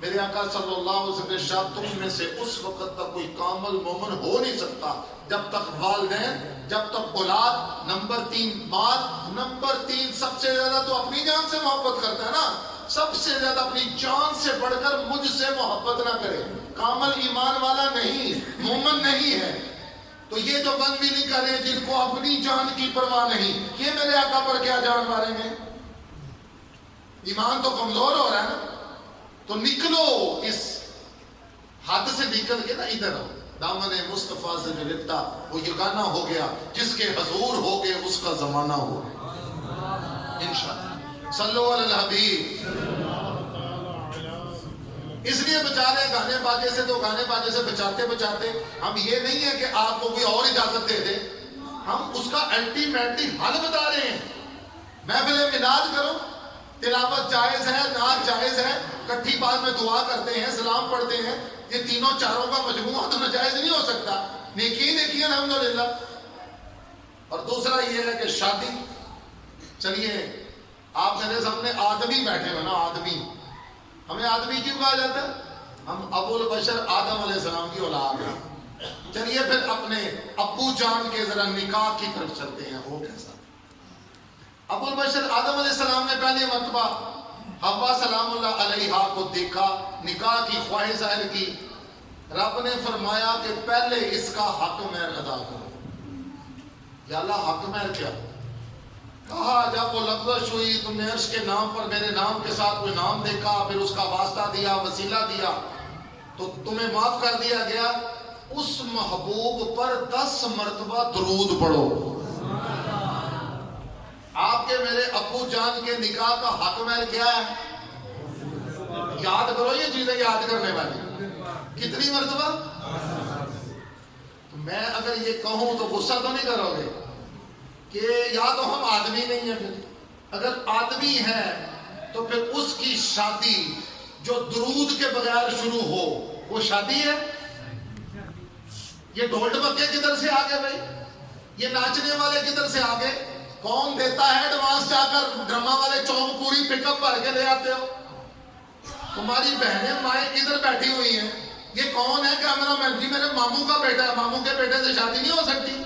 میرے آقا صلی اللہ علیہ وسلم نے شاید تم میں سے اس وقت تک کوئی کامل مومن ہو نہیں سکتا جب تک والدین، جب تک اولاد، نمبر 3 مال، نمبر 3 سب سے زیادہ تو اپنی جان سے محبت کرتا ہے نا، سب سے زیادہ اپنی جان سے بڑھ کر مجھ سے محبت نہ کرے. کامل ایمان والا نہیں، مومن نہیں ہے. تو یہ جو بند بھی نہیں کر رہے جن کو اپنی جان کی پرواہ نہیں، یہ میرے آقا پر کیا جان ماریں گے؟ ایمان تو کمزور ہو رہا ہے نا. تو نکلو اس حد سے، نکل کے نا ادھر آؤ. دامن مصطفیٰ سے جو لپٹا وہ یگانہ ہو گیا، جس کے حضور ہو گئے اس کا زمانہ ہو گیا انشاءاللہ. صلو علی الحبیب. اس لیے بچارے گانے باجے سے، تو گانے باجے سے بچاتے بچاتے ہم یہ نہیں ہے کہ آپ کو کوئی اور اجازت دے دے، ہم اس کا الٹیمیٹلی حل بتا رہے ہیں. محفل میلاد کرو، تلاوت جائز ہے، نعت جائز ہے، کٹھی بعد میں دعا کرتے ہیں، سلام پڑھتے ہیں، یہ تینوں چاروں کا مجموعہ تو ناجائز نہیں ہو سکتا. نیکی نیکی الحمدللہ. اور دوسرا یہ ہے کہ شادی، چلیے آپ میرے سامنے آدمی بیٹھے ہو نا، آدمی، ہمیں آدمی کیوں کہا جاتا ہے؟ ہم ابو البشر آدم علیہ السلام کی اولاد ہیں. چلیے پھر اپنے ابو جان کے ذرا نکاح کی طرف چلتے ہیں. وہ کیسا؟ ابو البشر آدم علیہ السلام نے پہلی مرتبہ حوا سلام اللہ علیہا کو دیکھا، نکاح کی خواہش ظاہر کی. رب نے فرمایا کہ پہلے اس کا حق مہر ادا کرو. یا اللہ حق مہر کیا؟ کہا جب وہ لفظ ہوئی تم نے عرش کے نام پر میرے نام کے ساتھ کوئی نام دیکھا، پھر اس کا واسطہ دیا، وسیلہ دیا، تو تمہیں معاف کر دیا گیا. اس محبوب پر 10 مرتبہ درود پڑھو. آپ کے میرے ابو جان کے نکاح کا حق مہر کیا ہے؟ یاد کرو، یہ چیزیں یاد کرنے والی. کتنی مرتبہ؟ میں اگر یہ کہوں تو غصہ تو نہیں کرو گے کہ یا تو ہم آدمی نہیں ہیں. پھر اگر آدمی ہے تو پھر اس کی شادی جو درود کے بغیر شروع ہو وہ شادی ہے؟ یہ ڈھول ڈمکے کدھر سے آگے بھائی؟ یہ ناچنے والے کدھر سے آگے؟ کون دیتا ہے ایڈوانس جا کر ڈرامہ والے چونک پوری پک اپ بھر کے لے آتے ہو؟ تمہاری بہنیں مائیں ادھر بیٹھی ہوئی ہیں. یہ کون ہے کیمرہ مین؟ جی میرے ماموں کا بیٹا ہے. ماموں کے بیٹے سے شادی نہیں ہو سکتی.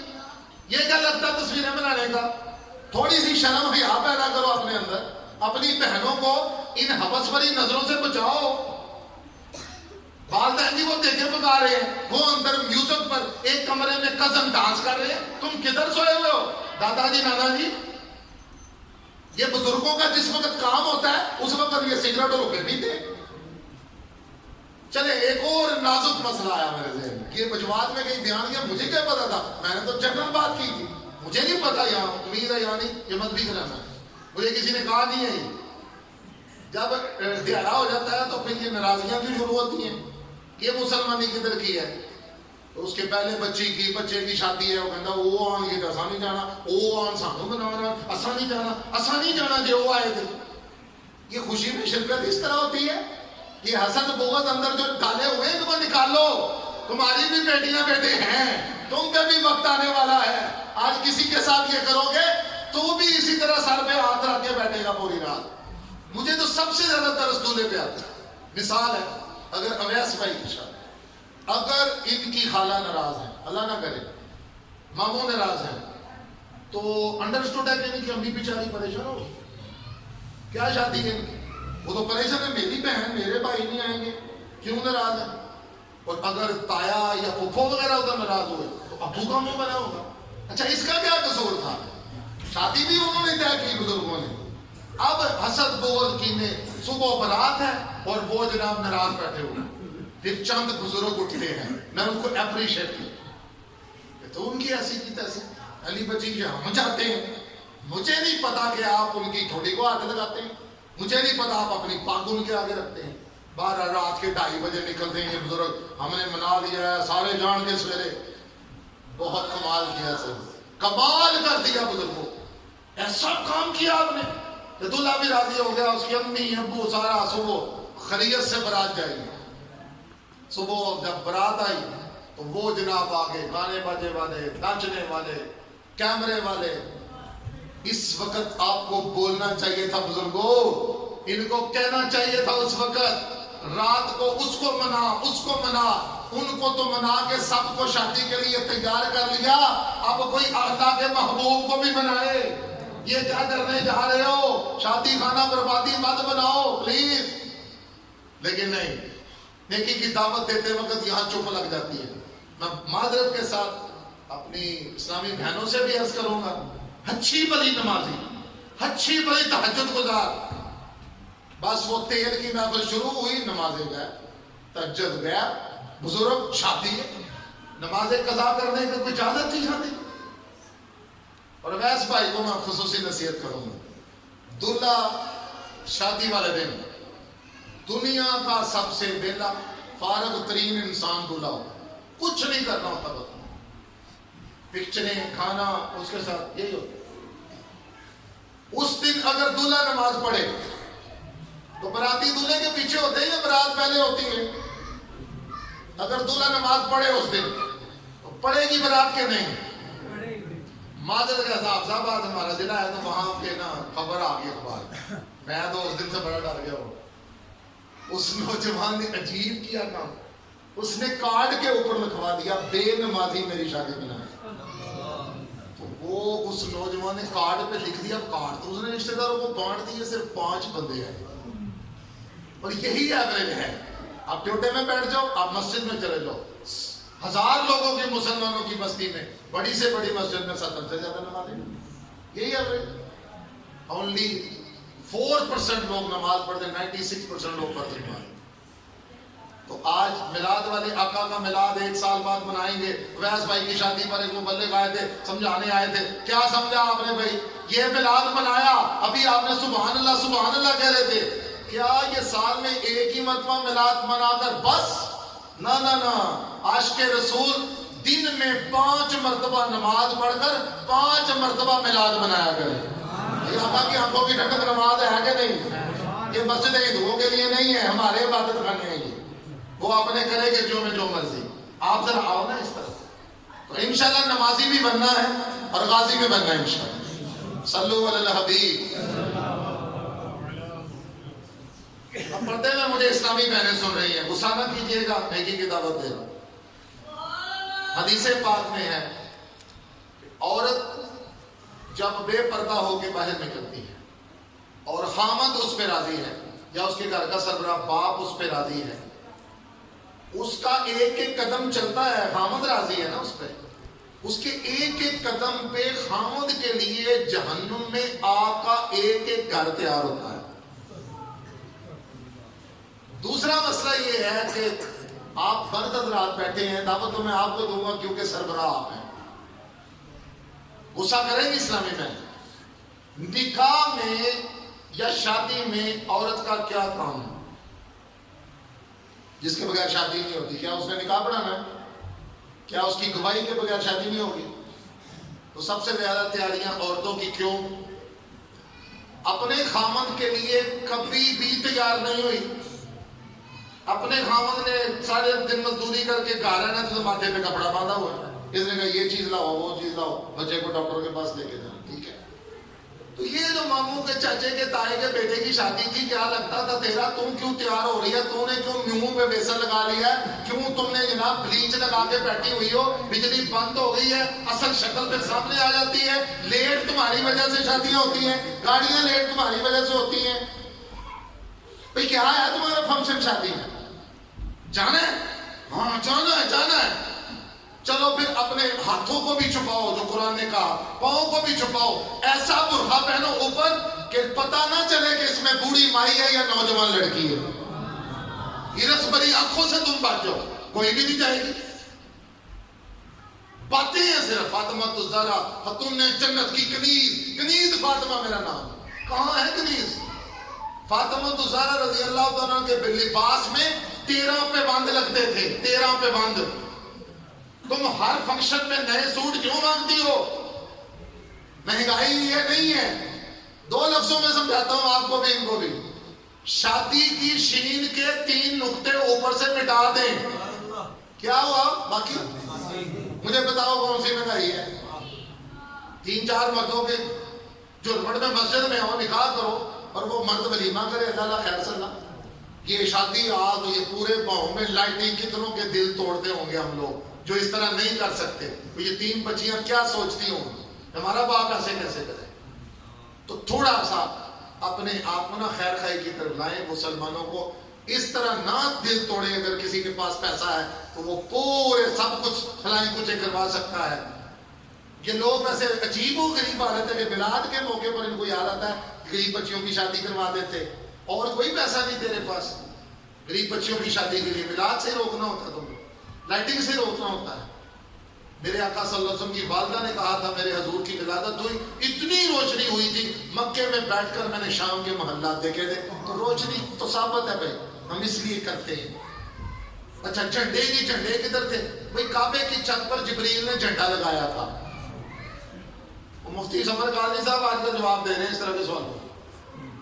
یہ کیا لگتا ہے تصویریں بنانے کا؟ تھوڑی سی شرم حیا پیدا کرو اپنے اندر. اپنی بہنوں کو ان ہوس بھری نظروں سے بچاؤ. والدین جی وہ دیکھے پکا رہے ہیں، وہ اندر میوزک پر ایک کمرے میں کزن ڈانس کر رہے ہیں، تم کدھر سوئے ہوئے ہو؟ دادا جی، نانا جی. یہ بزرگوں کا جس وقت کام ہوتا ہے اس وقت یہ سگریٹ اور روپے پیتے. چلے ایک اور نازک مسئلہ آیا میرے ذہن میں کہ مجموعات میں کہیں بیان کیا، مجھے کیا پتا تھا؟ میں نے تو جنرل بات کی تھی، مجھے نہیں پتا. یہاں امید ہے یعنی یہ مت بھی کرانا ہے، مجھے کسی نے کہا نہیں ہے. جب دہرا ہو جاتا ہے تو پھر یہ ناراضیاں کیوں شروع ہوتی ہیں؟ یہ مسلمانی کدھر کی ہے؟ تو اس کے پہلے بچے کی شادی ہے، وہ کہتا وہ آن گے تو اسا نہیں جانا، وہ آن سانو بنانا، اسا نہیں جانا جی وہ آئے تھے. یہ خوشی میں شرکت اس طرح ہوتی ہے. یہ حسد بغض اندر جو ڈالے ہوئے ہیں ان کو نکالو. تمہاری بھی بیٹیاں بیٹے ہیں، تم پہ بھی وقت آنے والا ہے. آج کسی کے ساتھ یہ کرو گے تو بھی اسی طرح سر پہ ہاتھ رکھ کے بیٹھے گا پوری رات. مجھے تو سب سے زیادہ ترس دولے پہ آتا ہے. مثال ہے، اگر اویس بھائی کی شادی، اگر ان کی خالہ ناراض ہے، اللہ نہ کرے ماموں ناراض ہیں، تو انڈرسٹوڈ ہے کہ ان کی امی بیچاری پریشان ہو. کیا شادی ہے ان کی؟ وہ تو پریشان ہے، میری بہن میرے بھائی نہیں آئیں گے، کیوں ناراض ہے؟ اور اگر تایا یا پھپھو وغیرہ ادھر ناراض ہوئے تو ابو کا منہ بنا ہوگا. اچھا اس کا کیا قصور تھا؟ شادی بھی انہوں نے طے کی بزرگوں نے. اب حسد بغض کینے، صبح برات ہے اور وہ جناب ناراض بیٹھے ہوئے. پھر چند بزرگ اٹھتے ہیں، میں ان کو اپریشیٹ کی تو ان کی ایسی کی تیسی. علی بچی کہ ہم چاہتے ہیں، مجھے نہیں پتا کہ آپ ان کی ٹھوڑی کو آگے لگاتے ہیں، مجھے نہیں پتا آپ اپنی پاگ ان کے آگے رکھتے ہیں. 12 رات کے 2:30 بجے نکلتے ہیں یہ بزرگ، ہم نے منا لیا ہے سارے جان کے سویرے. بہت کمال کیا سر، کمال کر دیا بزرگوں. ایسا کام کیا آپ نے. دلہا بھی راضی ہو گیا، اس کی امی ابو سارا. صبح خیریت سے برات جائے گی. صبح جب برات آئی تو وہ جناب آگے گانے باجے والے، ناچنے والے، کیمرے والے. اس وقت آپ کو بولنا چاہیے تھا بزرگوں، ان کو کہنا چاہیے تھا اس وقت. رات کو اس کو منا، اس کو منا، ان کو تو منا کے سب کو شادی کے لیے تیار کر لیا. اب کوئی اللہ کے محبوب کو بھی منائے. یہ کیا کرنے جا رہے ہو؟ شادی خانہ بربادی مت بناؤ پلیز. لیکن نہیں، نیکی کی دعوت دیتے وقت یہاں چپ لگ جاتی ہے. میں معذرت کے ساتھ اپنی اسلامی بہنوں سے بھی عرض کروں گا، اچھی بلی نمازی، اچھی بلی تہجد گزار، بس وہ تیل کی محفل شروع ہوئی، نمازیں گئے، تہجد گیا، بزرگ شادی ہے، نمازیں قضا کرنے کی کوئی اجازت تھی شادی. اور ویس بھائی کو میں خصوصی نصیحت کروں گا، دلہا شادی والے دن دنیا کا سب سے بیلا فارغ ترین انسان دلہا ہوتا، کچھ نہیں کرنا ہوتا، بس پکچریں کھانا اس کے ساتھ یہی ہوتا. اس دن اگر دلہا نماز پڑھے تو براتی دلہے کے پیچھے ہوتے ہیں یا برات پہلے ہوتی ہے؟ اگر دلہا نماز پڑھے اس دن تو پڑھے گی برات کے نہیں. معذرت کے حساب صاحب آج ہمارا ضلع ہے تو وہاں کے نا خبر آ گئی اخبار، میں تو اس دن سے بڑا ڈر گیا ہوں. اس نوجوان نے عجیب کیا کام، اس نے کارڈ کے اوپر لکھوا دیا بے نمازی میری شادی میں نہ آئے. تو وہ اس نوجوان نے کارڈ پہ لکھ دیا، کارڈ تو اس نے رشتہ داروں کو بانٹ دیے، صرف 5 بندے ہیں اور یہی ایوریج ہے. آپ ٹیوٹے میں بیٹھ جاؤ، آپ مسجد میں چلے جاؤ، 1000 لوگوں کی مسلمانوں کی بستی میں بڑی سے بڑی مسجد میں 70 سے زیادہ نمازیں، یہی ایوریج. اونلی 4% لوگ نماز پڑھتے، 96% لوگ پڑھتے نماز. تو آج میلاد والے آقا کا میلاد 1 سال بعد منائیں گے. ویس بھائی کی شادی پر ایک مبلغ آئے تھے، سمجھانے آئے تھے. کیا سمجھا آپ نے بھائی؟ یہ میلاد منایا، ابھی آپ نے سبحان اللہ کہہ رہے تھے. کیا یہ سال میں ایک ہی مرتبہ میلاد منا کر بس؟ نہ نہ نہ، عاشق رسول دن میں 5 مرتبہ نماز پڑھ کر 5 مرتبہ میلاد منایا کرے. یہ آقا کی آنکھوں کی ٹھنڈک نماز ہے کہ نہیں؟ یہ مسجد ہندوؤں کے لیے نہیں ہے، ہمارے عبادت خانے ہیں یہ. وہ اپنے کرے کہ جو مرضی. آپ ذرا آؤ نا اس طرح. تو انشاءاللہ نمازی بھی بننا ہے اور غازی بھی بننا ہے انشاءاللہ. صلو علی الحبیب. اب پردے میں مجھے اسلامی بہنیں سن رہی ہیں، غصہ نہ کیجیے گا، نیکی کی دعوت دے رہا ہوں. حدیث پاک میں ہے عورت جب بے پردہ ہو کے باہر نکلتی ہے اور خامد اس پہ راضی ہے یا اس کے گھر کا سربراہ باپ اس پہ راضی ہے، اس کا ایک ایک قدم چلتا ہے، خامد راضی ہے نا اس پہ، اس کے ایک ایک قدم پہ خامد کے لیے جہنم میں آگ کا ایک ایک گھر تیار ہوتا ہے. دوسرا مسئلہ یہ ہے کہ آپ مرد حضرات بیٹھے ہیں، دعوت تو میں آپ کو دوں گا کیونکہ سربراہ آپ ہیں. غصہ کریں گے اسلامی میں؟ نکاح میں یا شادی میں عورت کا کیا کام ہے؟ جس کے بغیر شادی نہیں ہوتی، کیا اس نے نکاح پڑھانا ہے؟ کیا اس کی گواہی کے بغیر شادی نہیں ہوگی؟ تو سب سے زیادہ تیاریاں عورتوں کی کیوں؟ اپنے خامند کے لیے کبھی بھی تیار نہیں ہوئی. اپنے خامند نے سارے دن مزدوری کر کے گھر آنا تو ماتھے پہ کپڑا باندھا ہوا ہے، اس نے کہا یہ چیز لاؤ وہ چیز لاؤ، بچے کو ڈاکٹر کے پاس لے کے جانا، ٹھیک ہے. تو یہ جو ماموں کے چچے کے تائے کے بیٹے کی شادی تھی، کیا لگتا تھا تیرا؟ تم کیوں تیار ہو رہی ہے؟ تم نے کیوں منہ پہ بیسن لگا لیا ہے؟ کیوں تم نے جناب بلیچ لگا کے بیٹھی ہوئی ہو؟ بجلی بند ہو گئی ہے، اصل شکل پہ سامنے آ جاتی ہے. لیٹ تمہاری وجہ سے شادیاں ہوتی ہیں، گاڑیاں لیٹ تمہاری وجہ سے ہوتی ہیں. بھئی کیا ہے تمہارا فنکشن شادی میں؟ جانا ہے ہاں جانا ہے جانا ہے، چلو پھر اپنے ہاتھوں کو بھی چھپاؤ جو قرآن نے کہا، پاؤں کو بھی چھپاؤ، ایسا برقع پہنو اوپر کہ پتہ نہ چلے کہ اس میں بوڑھی مائی ہے یا نوجوان لڑکی ہے، ہرس بھری آنکھوں سے تم بچو، کوئی بھی نہیں جائے گی۔ باتیں ہیں صرف فاطمہ الزہرا خاتون جنت کی کنیز، کنیز فاطمہ میرا نام، کہاں ہے کنیز؟ فاطمہ الزہرا رضی اللہ عنہ کے لباس میں 13 پہ بند لگتے تھے، 13 پہ بند۔ تم ہر فنکشن میں نئے سوٹ کیوں مانگتی ہو؟ مہنگائی یہ نہیں ہے۔ 2 لفظوں میں سمجھاتا ہوں آپ کو بھی ان کو بھی۔ شادی کی شین کے 3 نقطے اوپر سے مٹا دیں، کیا ہوا؟ باقی مجھے بتاؤ کون سی مہنگائی ہے؟ 3-4 مردوں کے جرمٹ میں مسجد میں ہو، نکاح کرو اور وہ مرد ولیمہ کرے، اللہ خیر صلی اللہ۔ یہ شادی آج یہ پورے گاؤں میں لائٹنگ کتنوں کے دل توڑتے ہوں گے ہم لوگ جو اس طرح نہیں کر سکتے۔ یہ 3 بچیاں کیا سوچتی ہوں ہمارا باپ ایسے کیسے کرے؟ تو تھوڑا سا اپنے آپ کو نا خیر خائی کی طرف لائیں، مسلمانوں کو اس طرح نہ دل توڑے۔ اگر کسی کے پاس پیسہ ہے تو وہ پورے سب کچھ کھلائیں کچھ کروا سکتا ہے۔ یہ لوگ ویسے عجیب و غریب حالت ہے کہ میلاد کے موقع پر ان کو یاد آتا ہے غریب بچیوں کی شادی کروا دیتے، اور کوئی پیسہ نہیں تیرے پاس، غریب بچیوں کی شادی کے لیے میلاد سے روکنا ہوتا، تم لائٹنگ سے روکنا ہوتا ہے۔ میرے آقا صلی اللہ علیہ وسلم کی والدہ نے کہا تھا میرے حضور کی ولادت ہوئی، اتنی روشنی ہوئی تھی، مکے میں بیٹھ کر میں نے شام کے محلات دیکھے تھے، تو روشنی تو ثابت ہے بھائی ہم اس لیے کرتے ہیں۔ اچھا جھنڈے کی، جھنڈے کدھر تھے؟ بھائی کعبے کی چھت پر جبریل نے جھنڈا لگایا تھا۔ مفتی سمر قاضی صاحب آج کا جواب دے رہے ہیں اس طرح کے سوالوں۔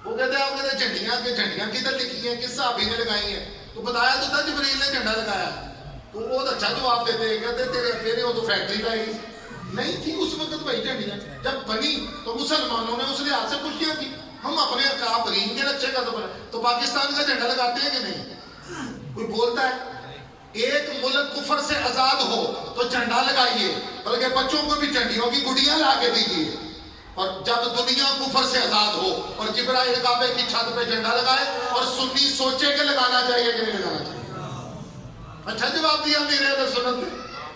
وہ کہتے ہیں آپ کہتے ہیں جھنڈیاں کدھر لکھی ہیں، کس صحابی نے لگائی ہیں؟ تو بتایا تو تھا جبریل نے جھنڈا لگایا۔ تو وہ اچھا جواب دیتے ہیں، کہتے تیرے وہ تو فیکٹری لائی نہیں تھی اس وقت بھائی جھنڈیاں، جب بنی تو مسلمانوں نے اس لحاظ سے خوشیاں کی، ہم اپنے کابرین کے نقشے کا تو پاکستان کا جھنڈا لگاتے ہیں کہ نہیں؟ کوئی بولتا ہے ایک ملک کفر سے آزاد ہو تو جھنڈا لگائیے، بلکہ بچوں کو بھی جھنڈیوں کی گڈیاں لا کے دیجیے، اور جب دنیا کفر سے آزاد ہو اور جبرائیل کعبے کی چھت پہ جھنڈا لگائے اور سنی سوچے کہ لگانا چاہیے کہ نہیں لگانا چاہیے۔ اچھا جواب دیا میرے اہل سنت نے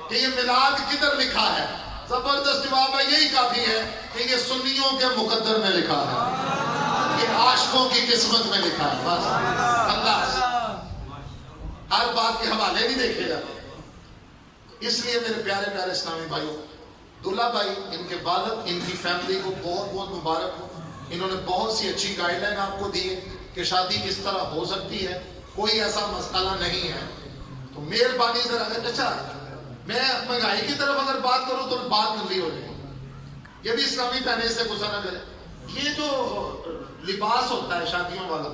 کہ یہ میلاد کدھر لکھا ہے؟ زبردست جواب ہے، یہی کافی ہے کہ یہ سنیوں کے مقدر میں لکھا ہے، یہ عاشقوں کی قسمت میں لکھا ہے، بس اللہ سے ہر بات کے حوالے نہیں دیکھے جاتے۔ اس لیے میرے پیارے پیارے اسلامی بھائیوں، دلہا بھائی ان کے والد ان کی فیملی کو بہت بہت مبارک ہو، انہوں نے بہت سی اچھی گائیڈ لائن آپ کو دی ہے کہ شادی کس طرح ہو سکتی ہے، کوئی ایسا مسئلہ نہیں ہے۔ تو مہربانی ذرا، اچھا میں مہنگائی کی طرف اگر بات کروں تو بات لمبی ہو جائے گی، یہ بھی اسلامی پہنے سے غصہ نہ کرے۔ یہ جو لباس ہوتا ہے شادیوں والا،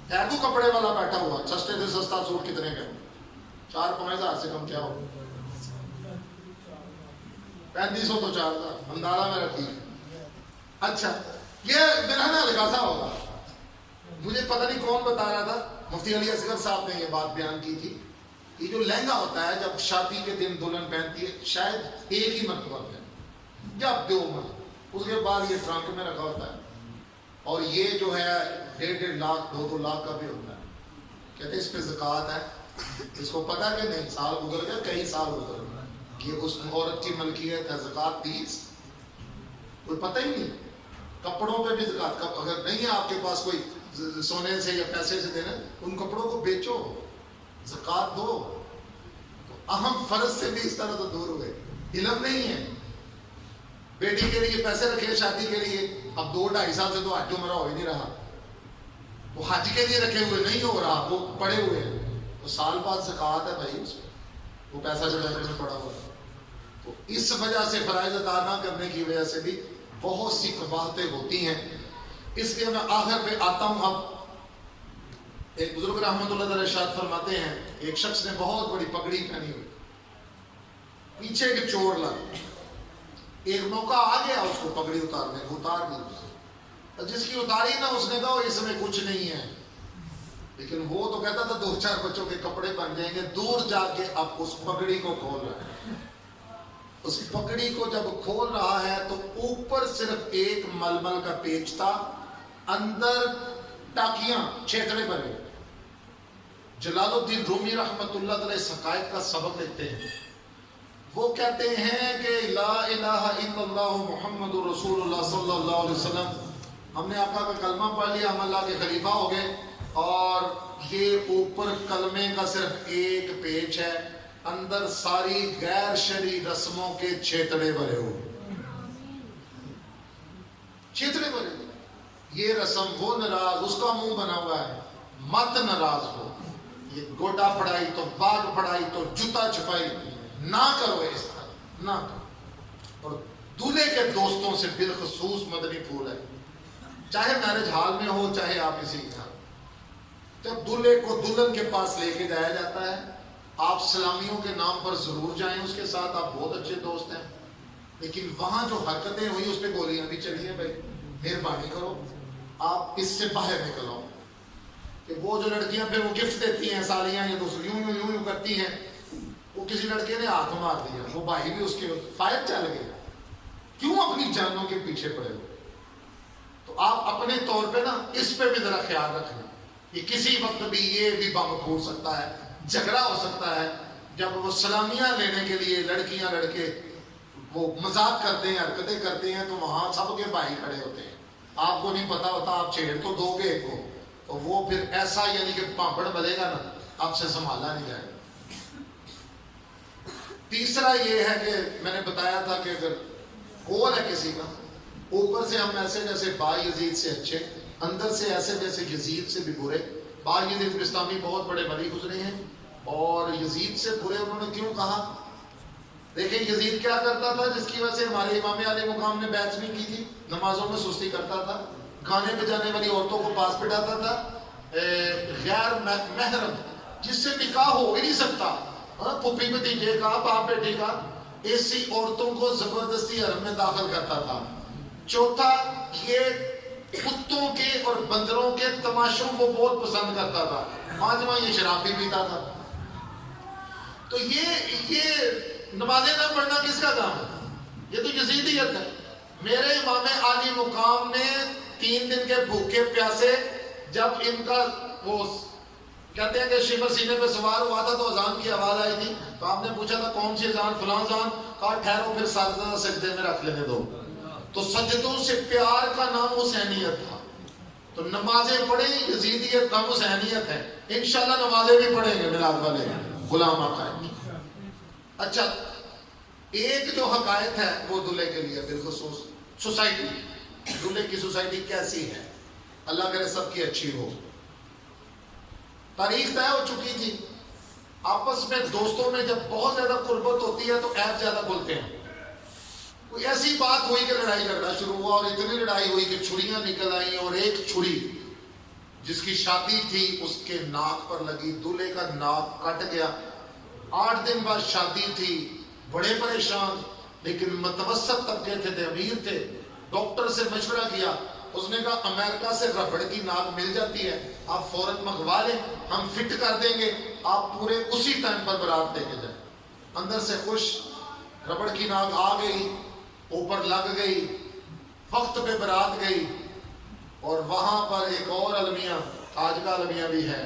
ہے کو کپڑے والا بیٹھا ہوا، سستے سے سستا سوٹ کتنے کا؟ 4-5 ہزار سے کم کیا ہو؟ 3500 تو 4000 اندازہ میں رکھی۔ اچھا یہ میرا نا لگاسا ہوگا، مجھے پتہ نہیں کون بتا رہا تھا، مفتی علی اصغر صاحب نے یہ بات بیان کی تھی، یہ جو لہنگا ہوتا ہے جب شادی کے دن دلہن پہنتی ہے شاید ایک ہی مرتبہ پہنتی یا 2 مرتبہ، اس کے بعد یہ ٹرنک میں رکھا ہوتا ہے، اور یہ جو ہے 1.5 لاکھ 2 لاکھ کا بھی ہوتا ہے۔ کہتے ہیں اس پہ زکوٰۃ ہے، اس کو پتہ کہ نہیں، سال گزر گیا، کئی سال گزر گئے، یہ اس عورت کی ملکیت ہے، زکوٰۃ 30، کوئی پتہ ہی نہیں۔ کپڑوں پہ بھی زکوٰۃ، اگر نہیں ہے آپ کے پاس کوئی سونے سے یا پیسے سے دینا، ان کپڑوں کو بیچو، زکوٰۃ دو۔ تو اہم فرض سے بھی اس طرح تو دور ہوئے، علم نہیں ہے۔ بیٹی کے لیے پیسے رکھے شادی کے لیے، اب 2-2.5 سال سے تو حج عمرہ ہو ہی نہیں رہا، وہ حج کے لیے رکھے ہوئے نہیں ہو رہا، وہ پڑے ہوئے ہیں، تو سال بعد زکوٰۃ ہے بھائی اس میں، وہ پیسہ جو میں پڑا ہوا ہے۔ تو اس وجہ سے فرائض ادا نہ کرنے کی وجہ سے بھی بہت سی قباحتیں ہوتی ہیں۔ اس لیے میں آخر پہ آتا ہوں۔ اب ایک بزرگ رحمۃ اللہ علیہ ارشاد فرماتے ہیں، ایک شخص نے بہت بڑی پگڑی پہنی ہوئی، پیچھے کے چوڑ لگ، ایک موقع آ گیا اس کو پگڑی اتارنے کو، اتار دی، جس کی اتاری نہ اس نے کہا اس میں کچھ نہیں ہے، لیکن وہ تو کہتا تھا 2-4 بچوں کے کپڑے بن جائیں گے۔ دور جا کے اب اس پگڑی کو کھول رہا ہے، اس پگڑی کو جب کھول رہا ہے تو اوپر صرف ایک ململ کا پیچ تھا، اندر ٹاکیاں چھیتڑے بنے، جلال الدین رومی رحمۃ اللہ علیہ حقائق کا سبق لکھتے ہیں. وہ کہتے ہیں کہ لا الہ الا اللہ محمد رسول اللہ صلی اللہ علیہ وسلم. ہم نے آقا کا کلمہ پڑھ لیا, ہم اللہ کے خلیفہ ہو گئے, اور یہ اوپر کلمے کا صرف ایک پیج ہے, اندر ساری غیر شرعی رسموں کے چھیتڑے بھرے ہو, چھیتڑے بھرے ہو. یہ رسم, وہ ناراض, اس کا منہ بنا ہوا ہے, مت ناراض ہو. یہ گوڈا پڑھائی تو باغ پڑھائی تو جوتا چھپائی نہ کرو, اس طرح نہ کرو. اور دولہے کے دوستوں سے بالخصوص مدنی پھول ہے, چاہے میرج ہال میں ہو چاہے آپ اسی کے ہاں, جب دولہے کو دلہن کے پاس لے کے جایا جاتا ہے, آپ سلامیوں کے نام پر ضرور جائیں, اس کے ساتھ آپ بہت اچھے دوست ہیں, لیکن وہاں جو حرکتیں ہوئی اس پہ گولیاں بھی چلی ہیں. بھائی مہربانی کرو, آپ اس سے باہر نکل آؤ. کہ وہ جو لڑکیاں پھر وہ گفٹ دیتی ہیں, سالیاں یا دوسری یوں کرتی ہیں, وہ کسی لڑکے نے ہاتھ مار دیا, وہ بھائی بھی اس کے فائر چل گیا. کیوں اپنی جانوں کے پیچھے پڑے ہو؟ تو آپ اپنے طور پہ نا اس پہ بھی ذرا خیال رکھیں کہ کسی وقت بھی یہ بھی بم پھوٹ سکتا ہے, جھگڑا ہو سکتا ہے. جب وہ سلامیاں لینے کے لیے لڑکیاں لڑکے وہ مذاق کرتے ہیں, حرکتیں کرتے ہیں, تو وہاں سب کے بھائی کھڑے ہوتے ہیں. آپ کو نہیں پتا ہوتا, آپ چھیڑ تو دو گے ایک کو, تو وہ پھر ایسا یعنی کہ پاپڑ بلے گا نا, آپ سے سنبھالا نہیں جائے گا. تیسرا یہ ہے کہ میں نے بتایا تھا کہ اگر گول ہے کسی کا, اوپر سے ہم ایسے جیسے با یزید سے اچھے, اندر سے ایسے جیسے یزید سے بھی برے. با یزید بستامی بہت بڑے ولی گزرے ہیں, اور یزید سے برے انہوں نے کیوں کہا؟ دیکھیں یزید کیا کرتا تھا جس کی وجہ سے ہمارے امام علی مقام نے بیعت نہیں کی تھی. نمازوں میں سستی کرتا تھا, گانے بجانے والی عورتوں کو پاس بٹھاتا تھا, غیر محرم جس سے نکاح ہو ہی نہیں سکتا, پھپھی بھتیجے کا, باپ بیٹے کا, ایسی عورتوں کو زبردستی حرم میں داخل کرتا تھا. چوتھا, یہ کتوں کے اور بندروں کے تماشوں کو بہت پسند کرتا تھا. پانچواں, یہ شراب بھی پیتا تھا. تو یہ نمازیں نہ پڑھنا کس کا کام ہے؟ یہ تو یزیدیت ہے. میرے امام عالی مقام نے 3 دن کے بھوکے پیاسے, جب ان کا وہ کہتے ہیں کہ شیبر سینے پہ سوار ہوا تھا تو اذان کی آواز آئی تھی, تو آپ نے پوچھا تھا کون سی اذان؟ فلاں اذان. کہا ٹھہرو پھر سجدہ سجدے میں رکھ لینے دو. تو سجدوں سے پیار کا نام حسینیت تھا. تو نمازیں پڑھیں, یزیدیت نام حسینیت ہے. انشاءاللہ نمازیں بھی پڑھیں گے میلاد والے غلام آقا. اچھا, ایک جو حقائق ہے وہ دلہے کے لیے بالخصوص سوسائٹی, دلہے کی سوسائٹی کیسی ہے, اللہ کرے سب کی اچھی ہو. تاریخ طے ہو چکی تھی, آپس میں دوستوں میں جب بہت زیادہ قربت ہوتی ہے تو عیب زیادہ کھلتے ہیں. کوئی ایسی بات ہوئی کہ لڑائی جھگڑا شروع ہوا, اور اتنی لڑائی ہوئی کہ چھریاں نکل آئیں, اور ایک چھری جس کی شادی تھی اس کے ناک پر لگی, دلہے کا ناک کٹ گیا. 8 دن بعد شادی تھی, بڑے پریشان, لیکن متوسط طبقے تھے, امیر تھے. ڈاکٹر سے مشورہ کیا, اس نے کہا امریکہ سے ربڑ کی ناک مل جاتی ہے, آپ فوراً منگوا لیں, ہم فٹ کر دیں گے, آپ پورے اسی ٹائم پر برات لے کے جائیں. اندر سے خوش, ربڑ کی ناک آ گئی, اوپر لگ گئی, وقت پہ برات گئی. اور وہاں پر ایک اور المیہ, آج کا المیہ بھی ہے,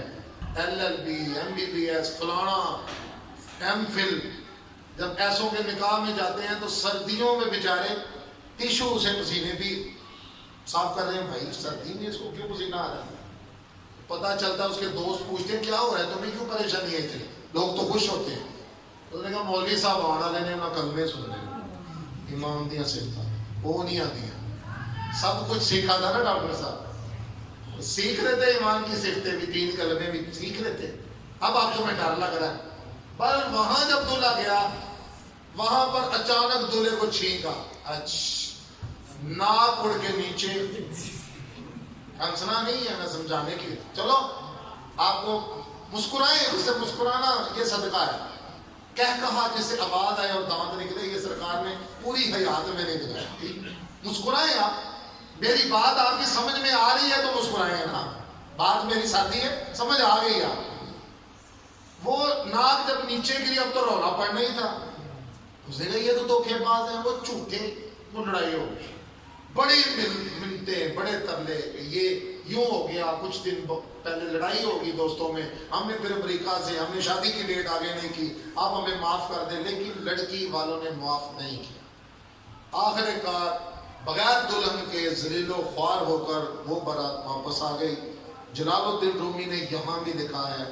LLB, MBBS, فلانا, MPhil, جب ایسوں کے نکاح میں جاتے ہیں تو سردیوں میں بیچارے ٹیشو سے پسینے بھی صاف کر رہے ہیں. بھائی سردی میں اس کو کیوں پسینہ آ رہا ہے؟ پتہ چلتا ہے اس کے دوست پوچھتے ہیں کیا ہو رہا ہے, تمہیں کیوں پریشانی ہے اتنی؟ لوگ تو خوش ہوتے ہیں. تو انہوں نے کہا مولوی صاحب آنا لینے نہ کلمے سن رہے, امام دیاں سیکھتا, وہ نہیں آتی ہیں. سب کچھ سیکھا تھا نا ڈاکٹر صاحب, سیکھ رہے تھے, ایمان کی سیکھتے بھی, 3 کلمے بھی سیکھ رہے تھے. اب آپ تمہیں ڈر لگ رہا ہے. پر وہاں جب دلہا گیا, وہاں پر اچانک دلہے کو چھینکا, ناک اڑ کے نیچے. ہنسنا نہیں ہے, میں سمجھانے کی, چلو آپ کو مسکرائیں, جس سے مسکرانا یہ صدقہ ہے. کہہ کہا جس سے آواز آئے اور دانت نکلے, یہ سرکار نے پوری حیات میں نہیں دکھایا. مسکرائیں آپ, میری بات آپ کی سمجھ میں آ رہی ہے تو مسکرائیں نا, بات میری ساتھی ہے, سمجھ آ گئی آپ. وہ ناک جب نیچے گری, اب تو رولا پڑنا ہی تھا. اس نے کہا یہ تو دھوکے باز ہیں, وہ جھوٹے, وہ لڑائی ہو گئی. بڑی منتیں، بڑے ترلے، یہ یوں ہو گیا، کچھ دن پہلے لڑائی ہوگی دوستوں میں، ہم نے پھر امریکہ سے ہم نے شادی کی ڈیٹ آگے نہیں کی، آپ ہمیں معاف کر دیں، لیکن لڑکی والوں نے معاف نہیں کیا۔ آخر کار بغیر دلہن کے ذلیل و خوار ہو کر وہ بارات واپس آ گئی۔ جلال الدین رومی نے یہاں بھی لکھا ہے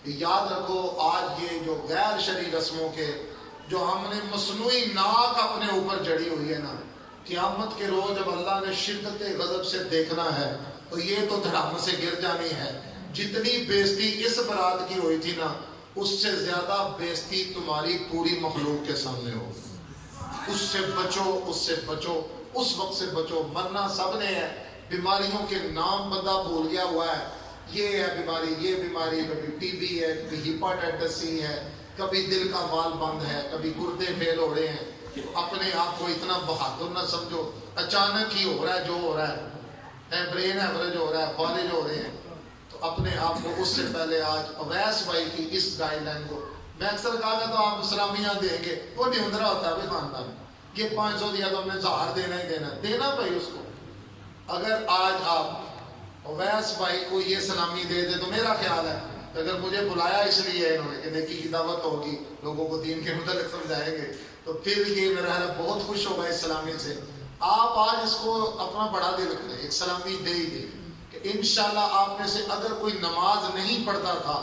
کہ یاد رکھو آج یہ جو غیر شرعی رسموں کے جو ہم نے مصنوعی ناک اپنے اوپر جڑی ہوئی ہے نا، قیامت کے روز جب اللہ نے شدت غضب سے دیکھنا ہے تو یہ تو دھڑام سے گر جانی ہے۔ جتنی بےزتی اس برات کی ہوئی تھی نا، اس سے زیادہ بےزتی تمہاری پوری مخلوق کے سامنے ہو۔ اس سے بچو، اس سے بچو، اس وقت سے بچو۔ مرنا سب نے ہے، بیماریوں کے نام بندہ بھول گیا ہوا ہے، یہ ہے بیماری، یہ بیماری، کبھی ٹی بی ہے، کبھی ہیپاٹائٹس سی ہے، کبھی دل کا وال بند ہے، کبھی گردے فیل ہو رہے ہیں۔ اپنے آپ کو اتنا بہادر نہ سمجھو، اچانک ہی ہو رہا ہے جو ہو رہا ہے، برین ایوریج ہو رہا ہے، فالج ہو رہے ہیں، تو اپنے آپ کو اس سے پہلے آج اویس بھائی کی اس گائیڈ لائن کو میں اکثر کہا تو آپ سلامیاں دیں گے، وہ نہیں اندرا ہوتا ہے بھائی خاندان، یہ 500 دیا تو ہم نے 1000 دینا ہی دینا بھائی اس کو۔ اگر آج آپ اویس بھائی کو یہ سلامی دے دے تو میرا خیال ہے اگر مجھے بلایا اس لیے انہوں نے کہ نیکی کی دعوت ہوگی، لوگوں کو دین کے متعلق سمجھائیں گے، تو پھر یہ میرا خیال بہت خوش ہوگا اس سلامی سے۔ آپ آج اس کو اپنا بڑا دل رکھ لیں، ایک سلامی دے ہی دے کہ انشاءاللہ آپ میں سے اگر کوئی نماز نہیں پڑھتا تھا،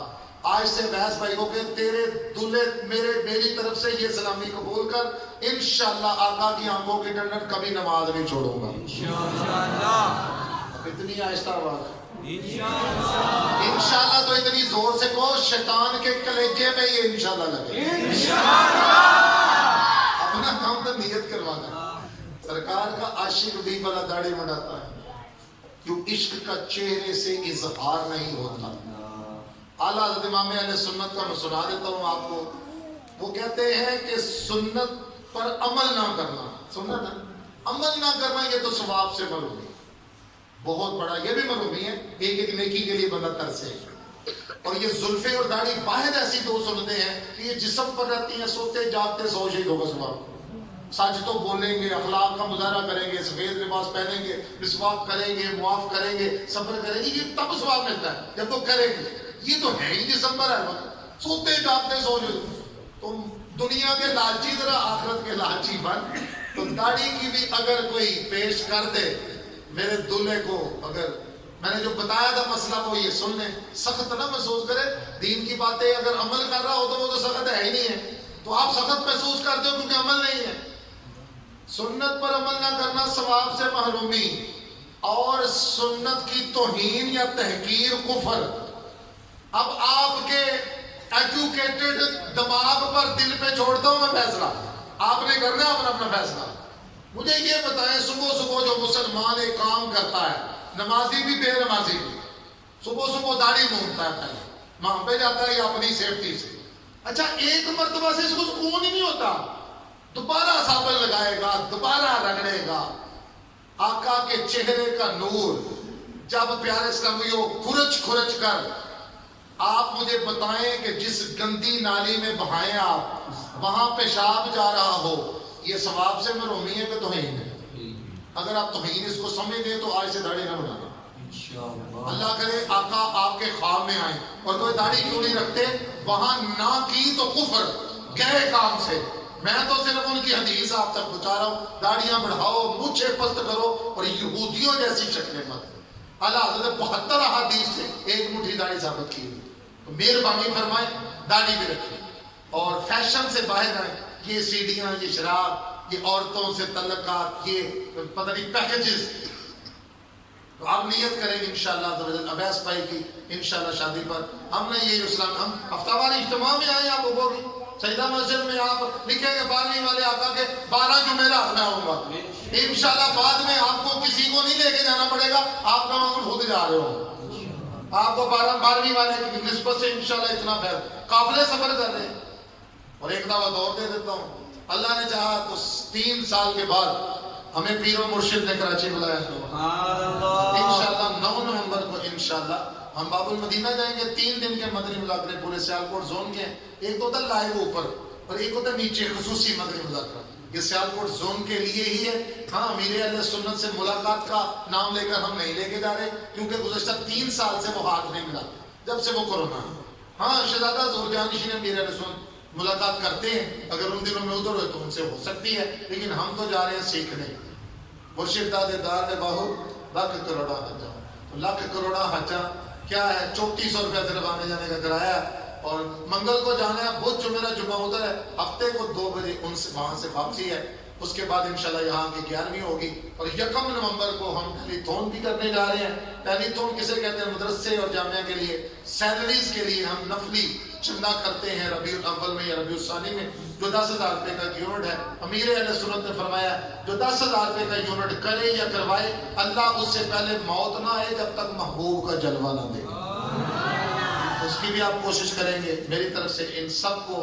آج سے ویس بھائی کو کہ تیرے دلے میری طرف سے یہ سلامی قبول کر، انشاءاللہ آقا کی آنکھوں کی ٹھنڈک کبھی نماز نہیں چھوڑوں گا انشاءاللہ۔ اب اتنی آہستہ آواز انشاءاللہ تو اتنی زور سے کہو شیطان کے کلیجے میں یہ انشاءاللہ لگے اپنا کام تو نیت کروانا۔ سرکار کا عاشق بھی بلا داڑھی منڈاتا ہے، کیوں عشق کا چہرے سے اظہار نہیں ہوتا۔ اعلیٰ حضرت امام اہل سنت کا میں سنا دیتا ہوں آپ کو، وہ کہتے ہیں کہ سنت پر عمل نہ کرنا، سنت عمل نہ کرنا یہ تو ثواب سے محرومی، بہت بڑا یہ بھی محرومی ہے، ایک ایک نیکی کے لیے بندہ ترسے۔ اور یہ زلفے اور داڑھی واحد ایسی دو سنتیں ہیں کہ یہ جسم پر رہتی ہیں، سوتے جاگتے سو شہید ہوگا صبح، سچ تو بولیں گے، اخلاق کا مظاہرہ کریں گے، سفید لباس پہنیں گے، مسواک کریں گے، معاف کریں گے، صبر کریں گے، یہ تب ثواب ملتا ہے جب وہ کریں گے۔ یہ تو ہے ہی جسم پر ہے، سوتے جاگتے سو شہید۔ تم دنیا کے لالچی ذرا آخرت کے لالچی بن، تو داڑھی کی بھی اگر کوئی پیش کر دے میرے دلہے کو، اگر میں نے جو بتایا تھا مسئلہ وہ یہ سن لیں، سخت نہ محسوس کرے، دین کی باتیں اگر عمل کر رہا ہو تو وہ تو سخت ہے ہی نہیں ہے، تو آپ سخت محسوس کرتے ہو کیونکہ عمل نہیں ہے۔ سنت پر عمل نہ کرنا ثواب سے محرومی، اور سنت کی توہین یا تحقیر کفر۔ اب آپ کے ایجوکیٹڈ دماغ پر دل پہ چھوڑتا ہوں میں فیصلہ، آپ نے کرنا ہے اپنا فیصلہ۔ مجھے یہ بتائیں صبح جو مسلمان ایک کام کرتا ہے، نمازی بھی بے نمازی بھی، صبح داڑھی مونتا ہے، پہلے وہاں پہ جاتا ہے یا اپنی سیفٹی سے، اچھا ایک مرتبہ سے اس کو سکون ہی نہیں ہوتا، دوبارہ صابن لگائے گا، دوبارہ رگڑے گا۔ آقا کے چہرے کا نور جب پیارے اسلامیوں کھرچ کر آپ مجھے بتائیں کہ جس گندی نالی میں بہائیں آپ، وہاں پیشاب جا رہا ہو، یہ ثواب سے محرومی ہے کہ توہین ہے؟ اگر آپ توہین اس کو سمجھ دیں تو آج سے داڑھی نہ بنانا۔ اللہ کرے آقا آپ کے خواب میں آئیں اور کوئی داڑھی کیوں نہیں رکھتے، وہاں نہ کی تو کفر، گئے کام سے۔ میں تو صرف ان کی حدیث آپ تک پہنچا رہا ہوں، داڑیاں بڑھاؤ، مونچھیں پست کرو اور یہودیوں جیسی شکلیں مت۔ اللہ حضرت 72 احادیث سے ایک مٹھی داڑھی ثابت کی ہوئی، مہربانی فرمائیں داڑھی بھی رکھیں اور فیشن سے باہر آئیں۔ یہ سیڑھیاں، یہ شراب، یہ عورتوں سے تعلقات، یہ پتہ نہیں پیکیجز، تو آپ نیت کریں گے انشاءاللہ اویس بھائی کی انشاءاللہ شادی پر۔ ہم نے یہ اسلام، ہم ہفتہ وار اجتماع میں آئے، آپ لوگوں کی سیدہ مسجد میں آپ لکھیں گے 12ویں والے آقا کے 12 جمعرات میں آؤں گا انشاءاللہ۔ بعد میں آپ کو کسی کو نہیں لے کے جانا پڑے گا، آپ کا معمول خود جا رہے ہو، آپ کو 12ویں والے کی نسبت سے انشاءاللہ اتنا خیر قافلے سفر کر رہے ہیں۔ اور ایک دعوت اور دے دیتا ہوں، اللہ نے چاہا تو 3 سال کے بعد ہمیں پیر و مرشد نے کراچی بلایا، انشاءاللہ 9 نومبر کو انشاءاللہ ہم باب المدینہ جائیں گے۔ 3 دن کے مدنی مذاکرے پورے سیالکوٹ زون کے ہیں، ایک تو ہوتا ہے لائیو اوپر اور ایک ہوتا ہے نیچے خصوصی مدنی مذاکرہ۔ یہ سیالکوٹ زون کے لیے ہی ہے. ہاں امیر اہل سنت سے ملاقات کا نام لے کر ہم نہیں لے کے جا رہے کیونکہ گزشتہ 3 سال سے وہ ہاتھ نہیں ملا جب سے وہ کورونا ہے. ہاں شہزادہ ظہور جہاں نشین امیر اہل سنت ملاقات کرتے ہیں, اگر ان دنوں میں ادھر ہوئے تو ان سے ہو سکتی ہے, لیکن ہم تو جا رہے ہیں سیکھنے. مرشد داد دار نے باہو لاکھ کروڑا حجا. تو لاکھ کروڑا حجا کیا ہے؟ 3400 روپیہ صرف آنے جانے کا کرایہ ہے, اور منگل کو جانا ہے, بدھ جمعہ جمعہ ادھر ہے, ہفتے کو 2 بجے ان سے وہاں سے واپسی ہے. اس کے بعد انشاءاللہ یہاں کی 11ویں ہوگی, اور 1 نومبر کو ہم ٹیلی تھون بھی کرنے جا رہے ہیں. ٹیلی تھون کسے کہتے ہیں؟ مدرسے اور جامعہ کے لیے سیلریز کے لیے ہم نفلی چندہ کرتے ہیں ربیع الاول میں یا ربیع الثانی میں, جو 10,000 روپے کا یونٹ ہے. امیر اہل سنت نے فرمایا جو 10,000 روپے کا یونٹ کرے یا کروائے, اللہ اس سے پہلے موت نہ آئے جب تک محبوب کا جلوہ نہ دے. اس کی بھی آپ کوشش کریں گے. میری طرف سے ان سب کو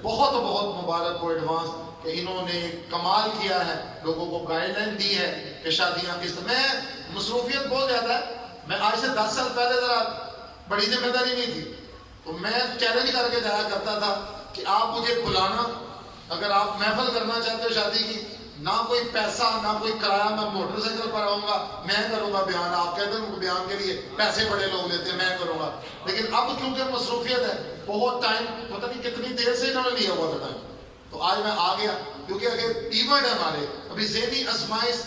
بہت بہت مبارک ہو ایڈوانس کہ انہوں نے کمال کیا ہے, لوگوں کو گائیڈ لائن دی ہے کہ شادیاں کس طرح. میں مصروفیت بہت زیادہ ہے, میں آج سے 10 سال پہلے ذرا بڑی ذمہ داری نہیں تھی تو میں چیلنج کر کے جایا کرتا تھا کہ آپ مجھے بلانا, اگر آپ محفل کرنا چاہتے ہو شادی کی, نہ کوئی پیسہ نہ کوئی کرایہ, میں موٹر سائیکل پر آؤں گا, میں کروں گا بیان. آپ کہتے ہیں بیان کے لیے پیسے بڑے لوگ لیتے ہیں, میں کروں گا. لیکن اب کیونکہ مصروفیت ہے, بہت ٹائم پتہ نہیں کتنی دیر سے انہوں نے لیا ہوا تھا ٹائم, تو آج میں آ گیا کیونکہ اگر ایونٹ ہے ہمارے ابھی ذہنی آزمائش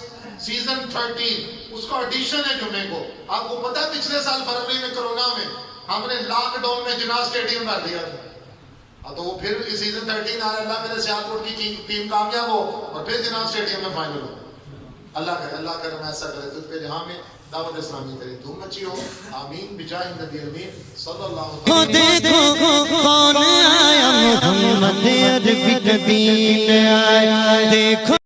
سیزن 13 اس کا آڈیشن ہے جمعے کو. آپ کو پتہ ہے پچھلے سال فروری میں کرونا میں ہم نے لاک ڈاؤن میں جناح اسٹیڈیم بھر دیا تھا. تو وہ پھر سیزن 13 آ رہا ہے, اللہ میرے سیالکوٹ کی ٹیم کامیاب ہو اور پھر جناح اسٹیڈیم میں فائنل ہو. اللہ کرے میں ایسا کرے تجھ پہ جہاں میں دعوت اسلامی کرے دھوم مچی ہو. آمین بجاہ النبی امین صلی اللہ علیہ وسلم. دیکھو کون آیا محمد عربی کا دین آیا, دیکھو